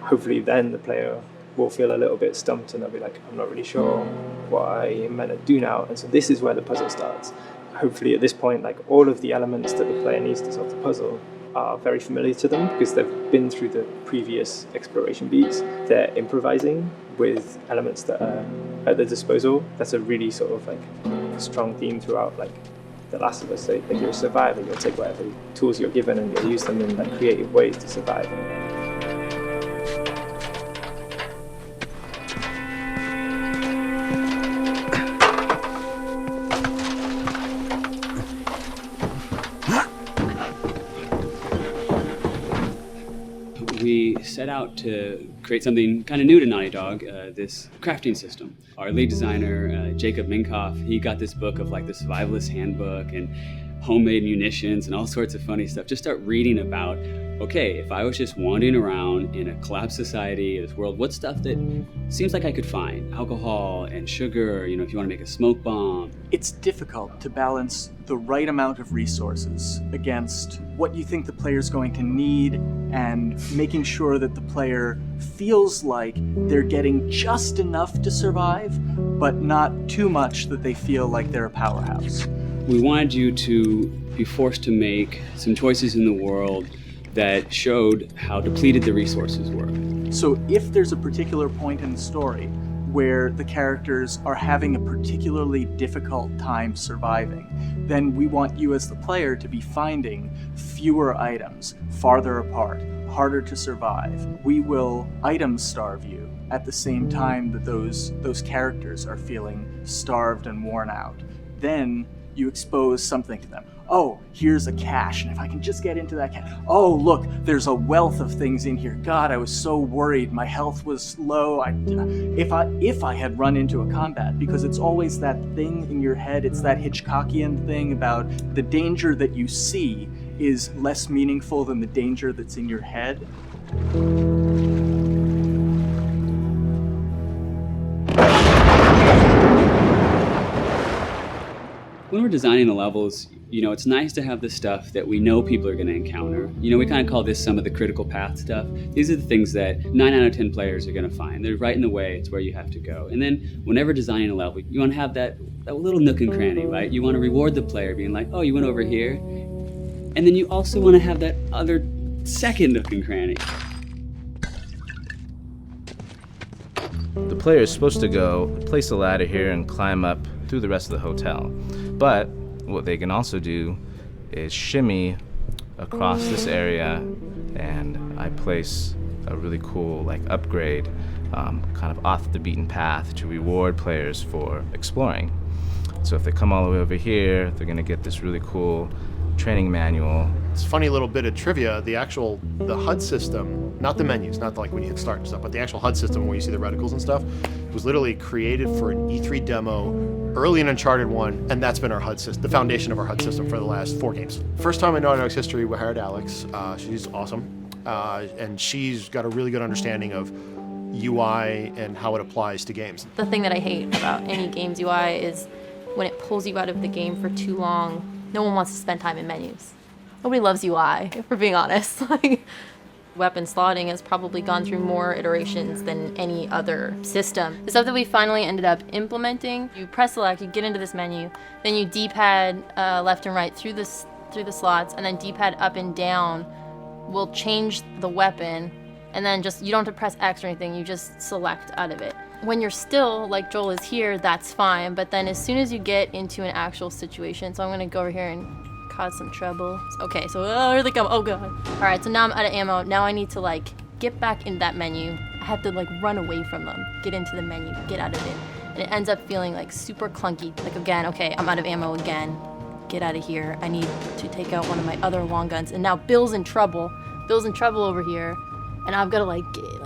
Speaker 12: hopefully then the player will feel a little bit stumped and they'll be like, I'm not really sure what I'm meant to do now. And so this is where the puzzle starts. Hopefully at this point, like all of the elements that the player needs to solve the puzzle are very familiar to them because they've been through the previous exploration beats. They're improvising with elements that are at their disposal. That's a really sort of like strong theme throughout like The Last of Us. So like you're a survivor, you'll take whatever tools you're given and you'll use them in like creative ways to survive.
Speaker 15: We set out to create something kind of new to Naughty Dog, this crafting system. Our lead designer, Jacob Minkoff, he got this book of like the Survivalist Handbook and homemade munitions and all sorts of funny stuff. Just start reading about, okay, if I was just wandering around in a collapsed society, this world, what stuff that seems like I could find? Alcohol and sugar, you know, if you want to make a smoke bomb.
Speaker 17: It's difficult to balance the right amount of resources against what you think the player's going to need and making sure that the player feels like they're getting just enough to survive, but not too much that they feel like they're a powerhouse.
Speaker 15: We wanted you to be forced to make some choices in the world that showed how depleted the resources were.
Speaker 17: So if there's a particular point in the story where the characters are having a particularly difficult time surviving, then we want you as the player to be finding fewer items, farther apart, harder to survive. We will item starve you at the same time that those characters are feeling starved and worn out. Then you expose something to them. Oh, here's a cache, and if I can just get into that cache. Oh, look, there's a wealth of things in here. God, I was so worried. My health was low. If I had run into a combat, because it's always that thing in your head, it's that Hitchcockian thing about the danger that you see is less meaningful than the danger that's in your head.
Speaker 15: When we're designing the levels, you know, it's nice to have the stuff that we know people are going to encounter. You know, we kind of call this some of the critical path stuff. These are the things that 9 out of 10 players are going to find. They're right in the way. It's where you have to go. And then whenever designing a level, you want to have that little nook and cranny, right? You want to reward the player being like, oh, you went over here. And then you also want to have that other second nook and cranny.
Speaker 18: The player is supposed to go place a ladder here and climb up through the rest of the hotel. But what they can also do is shimmy across this area, and I place a really cool like upgrade kind of off the beaten path to reward players for exploring. So if they come all the way over here, they're gonna get this really cool training manual.
Speaker 23: It's a funny little bit of trivia. The HUD system, not the menus, not like when you hit start and stuff, but the actual HUD system where you see the reticles and stuff, was literally created for an E3 demo early in Uncharted 1, and that's been our HUD system, the foundation of our HUD system for the last 4 games. First time in Naughty Dog's history, we hired Alex. She's awesome, and she's got a really good understanding of UI and how it applies to games.
Speaker 1: The thing that I hate about any game's UI is when it pulls you out of the game for too long. No one wants to spend time in menus. Nobody loves UI, if we're being honest. Like, weapon slotting has probably gone through more iterations than any other system. The stuff that we finally ended up implementing, you press select, you get into this menu, then you D-pad left and right through the slots, and then D-pad up and down will change the weapon, and then just, you don't have to press X or anything, you just select out of it. When you're still, like Joel is here, that's fine, but then as soon as you get into an actual situation, so I'm gonna go over here and cause some trouble. Okay, so here they come, oh god. All right, so now I'm out of ammo. Now I need to like get back in that menu. I have to like run away from them, get into the menu, get out of it. And it ends up feeling like super clunky. Like again, okay, I'm out of ammo again. Get out of here. I need to take out one of my other long guns. And now Bill's in trouble. Bill's in trouble over here. And I've got to like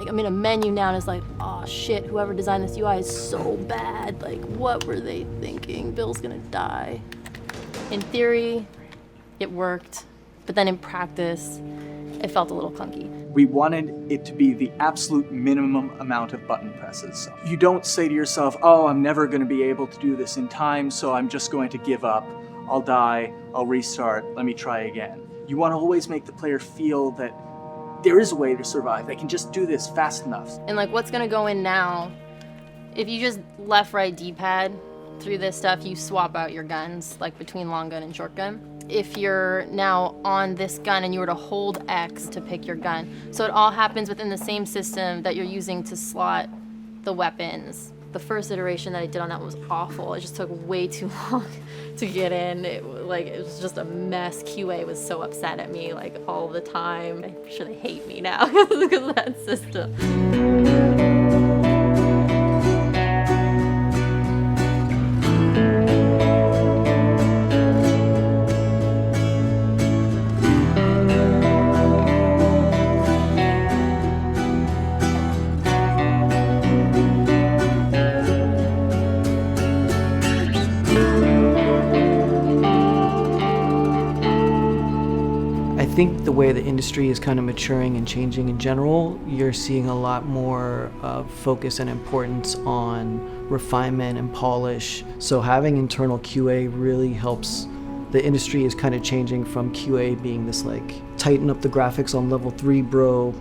Speaker 1: I'm in a menu now and it's like, oh shit, whoever designed this UI is so bad. Like, what were they thinking? Bill's gonna die. In theory, it worked, but then in practice, it felt a little clunky.
Speaker 17: We wanted it to be the absolute minimum amount of button presses. You don't say to yourself, oh, I'm never gonna be able to do this in time, so I'm just going to give up. I'll die, I'll restart, let me try again. You wanna always make the player feel that there is a way to survive. They can just do this fast enough.
Speaker 1: And like what's gonna go in now, if you just left, right, D-pad through this stuff, you swap out your guns, like between long gun and short gun. If you're now on this gun and you were to hold X to pick your gun. So it all happens within the same system that you're using to slot the weapons. The first iteration that I did on that was awful. It just took way too long to get in. It was just a mess. QA was so upset at me like all the time. I'm sure they hate me now because of that system.
Speaker 6: I think the way the industry is kind of maturing and changing in general, you're seeing a lot more focus and importance on refinement and polish. So having internal QA really helps. The industry is kind of changing from QA being this like tighten up the graphics on level 3 bro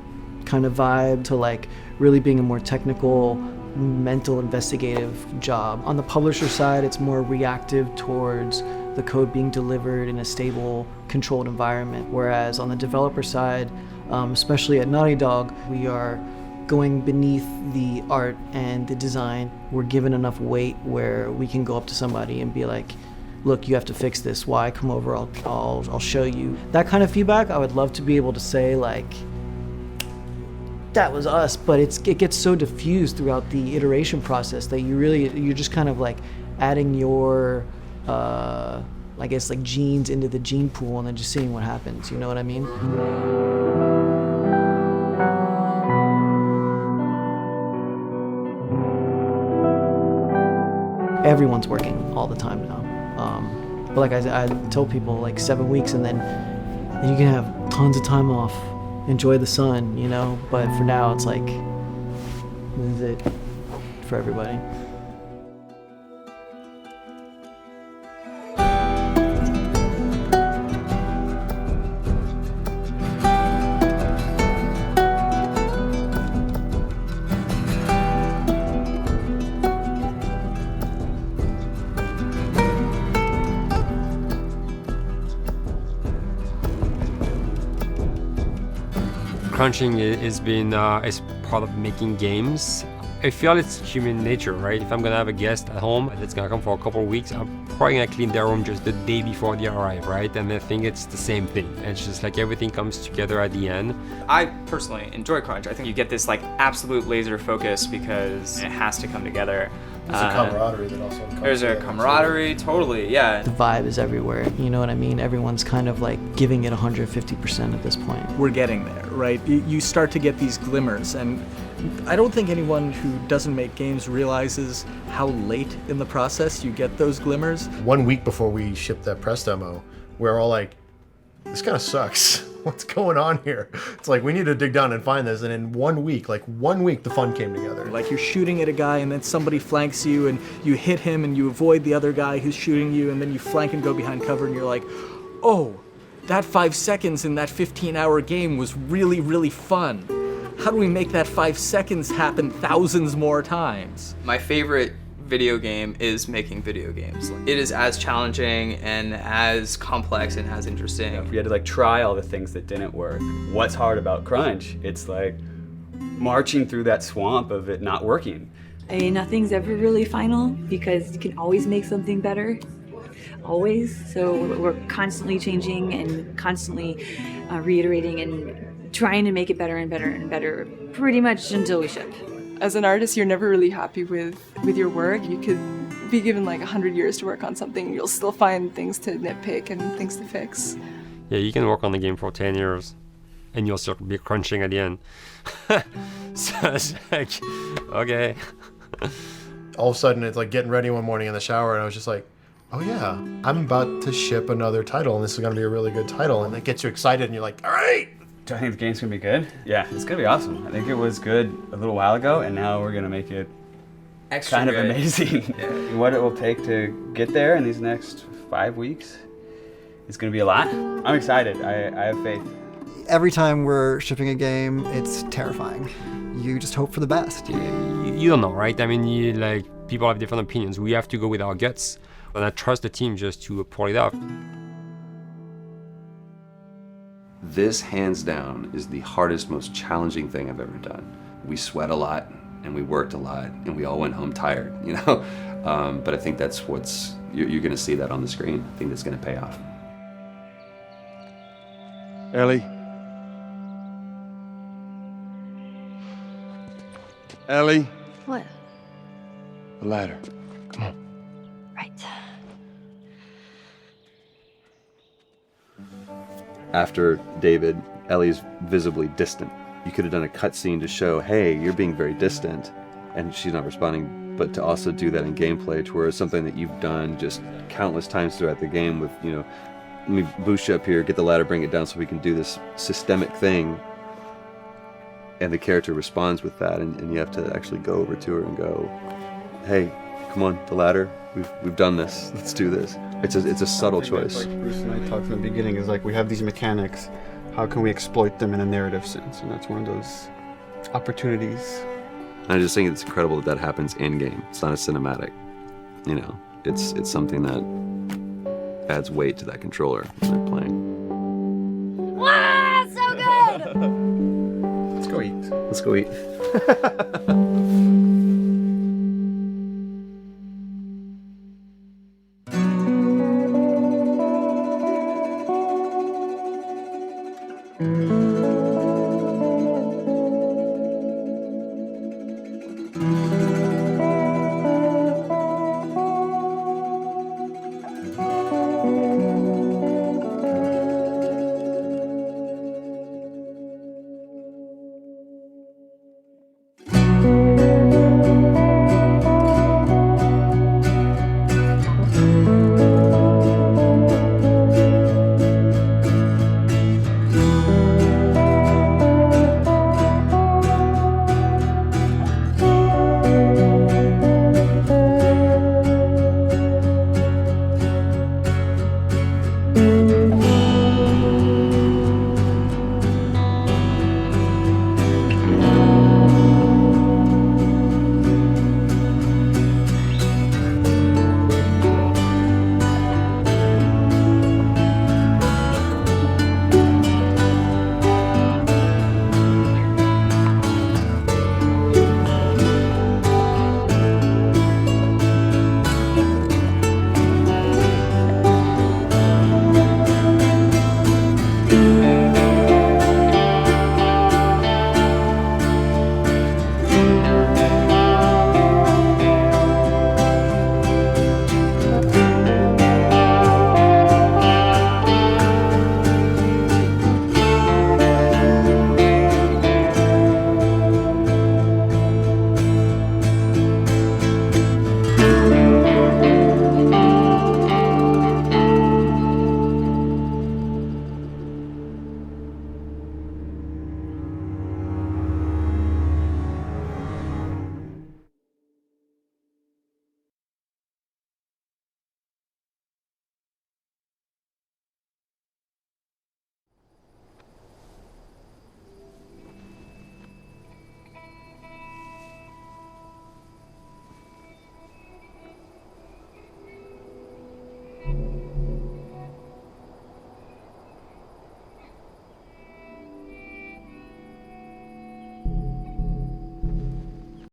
Speaker 6: kind of vibe to like really being a more technical, mental investigative job. On the publisher side, it's more reactive towards the code being delivered in a stable, controlled environment. Whereas on the developer side, especially at Naughty Dog, we are going beneath the art and the design. We're given enough weight where we can go up to somebody and be like, look, you have to fix this. Why? Come over, I'll show you. That kind of feedback, I would love to be able to say like, that was us, but it gets so diffused throughout the iteration process that you're just kind of like adding your I guess like genes into the gene pool and then just seeing what happens, you know what I mean? Everyone's working all the time now. But like I tell people, like 7 weeks and then you can have tons of time off, enjoy the sun, you know? But for now it's like, this is it for everybody.
Speaker 20: Crunching is part of making games. I feel it's human nature, right? If I'm gonna have a guest at home that's gonna come for a couple of weeks, I'm probably gonna clean their room just the day before they arrive, right? And I think it's the same thing. It's just like everything comes together at the end.
Speaker 25: I personally enjoy crunch. I think you get this like absolute laser focus because it has to come together.
Speaker 11: There's a camaraderie that also comes
Speaker 25: There's a
Speaker 11: together,
Speaker 25: camaraderie, totally, yeah.
Speaker 6: The vibe is everywhere, you know what I mean? Everyone's kind of like giving it 150% at this point.
Speaker 17: We're getting there, right? You start to get these glimmers, and I don't think anyone who doesn't make games realizes how late in the process you get those glimmers.
Speaker 23: 1 week before we shipped that press demo, we're all like, this kind of sucks. What's going on here? It's like, we need to dig down and find this. And in 1 week, the fun came together.
Speaker 17: Like you're shooting at a guy and then somebody flanks you and you hit him and you avoid the other guy who's shooting you, and then you flank and go behind cover and you're like, oh, that 5 seconds in that 15-hour game was really, really fun. How do we make that 5 seconds happen thousands more times?
Speaker 25: My favorite video game is making video games. It is as challenging and as complex and as interesting.
Speaker 13: If we had to try all the things that didn't work, what's hard about Crunch? It's like marching through that swamp of it not working.
Speaker 19: I mean, nothing's ever really final because you can always make something better, always. So we're constantly changing and constantly reiterating and trying to make it better and better and better pretty much until we ship.
Speaker 21: As an artist, you're never really happy with your work. You could be given 100 years to work on something, you'll still find things to nitpick and things to fix.
Speaker 20: Yeah, you can work on the game for 10 years and you'll still be crunching at the end. So it's like, okay.
Speaker 23: All of a sudden, it's like getting ready one morning in the shower, and I was just like, oh yeah, I'm about to ship another title, and this is going to be a really good title, and it gets you excited, and you're like, all right.
Speaker 13: Do I think the game's gonna be good? Yeah, it's gonna be awesome. I think it was good a little while ago, and now we're gonna make it
Speaker 25: Extra
Speaker 13: kind of
Speaker 25: good.
Speaker 13: amazing. Yeah. What it will take to get there in these next 5 weeks is gonna be a lot. I'm excited. I have faith.
Speaker 3: Every time we're shipping a game, it's terrifying. You just hope for the best.
Speaker 20: You don't know, right? I mean, people have different opinions. We have to go with our guts, and I trust the team just to pull it off.
Speaker 22: This, hands down, is the hardest, most challenging thing I've ever done. We sweat a lot, and we worked a lot, and we all went home tired, you know? But I think that's you're gonna see that on the screen. I think that's gonna pay off.
Speaker 14: Ellie. Ellie.
Speaker 1: What?
Speaker 14: The ladder. Come on.
Speaker 1: Right.
Speaker 22: After David, Ellie's visibly distant. You could have done a cutscene to show, hey, you're being very distant, and she's not responding, but to also do that in gameplay, to where it's something that you've done just countless times throughout the game with, let me boost you up here, get the ladder, bring it down so we can do this systemic thing, and the character responds with that, and you have to actually go over to her and go, hey, come on, the ladder, we've done this, let's do this. It's a subtle choice.
Speaker 7: Like Bruce and I talked in the beginning, is we have these mechanics, how can we exploit them in a narrative sense? And that's one of those opportunities.
Speaker 22: I just think it's incredible that happens in-game. It's not a cinematic, it's something that adds weight to that controller when they're playing.
Speaker 1: Wow, so good!
Speaker 7: Let's go eat.
Speaker 22: Let's go eat.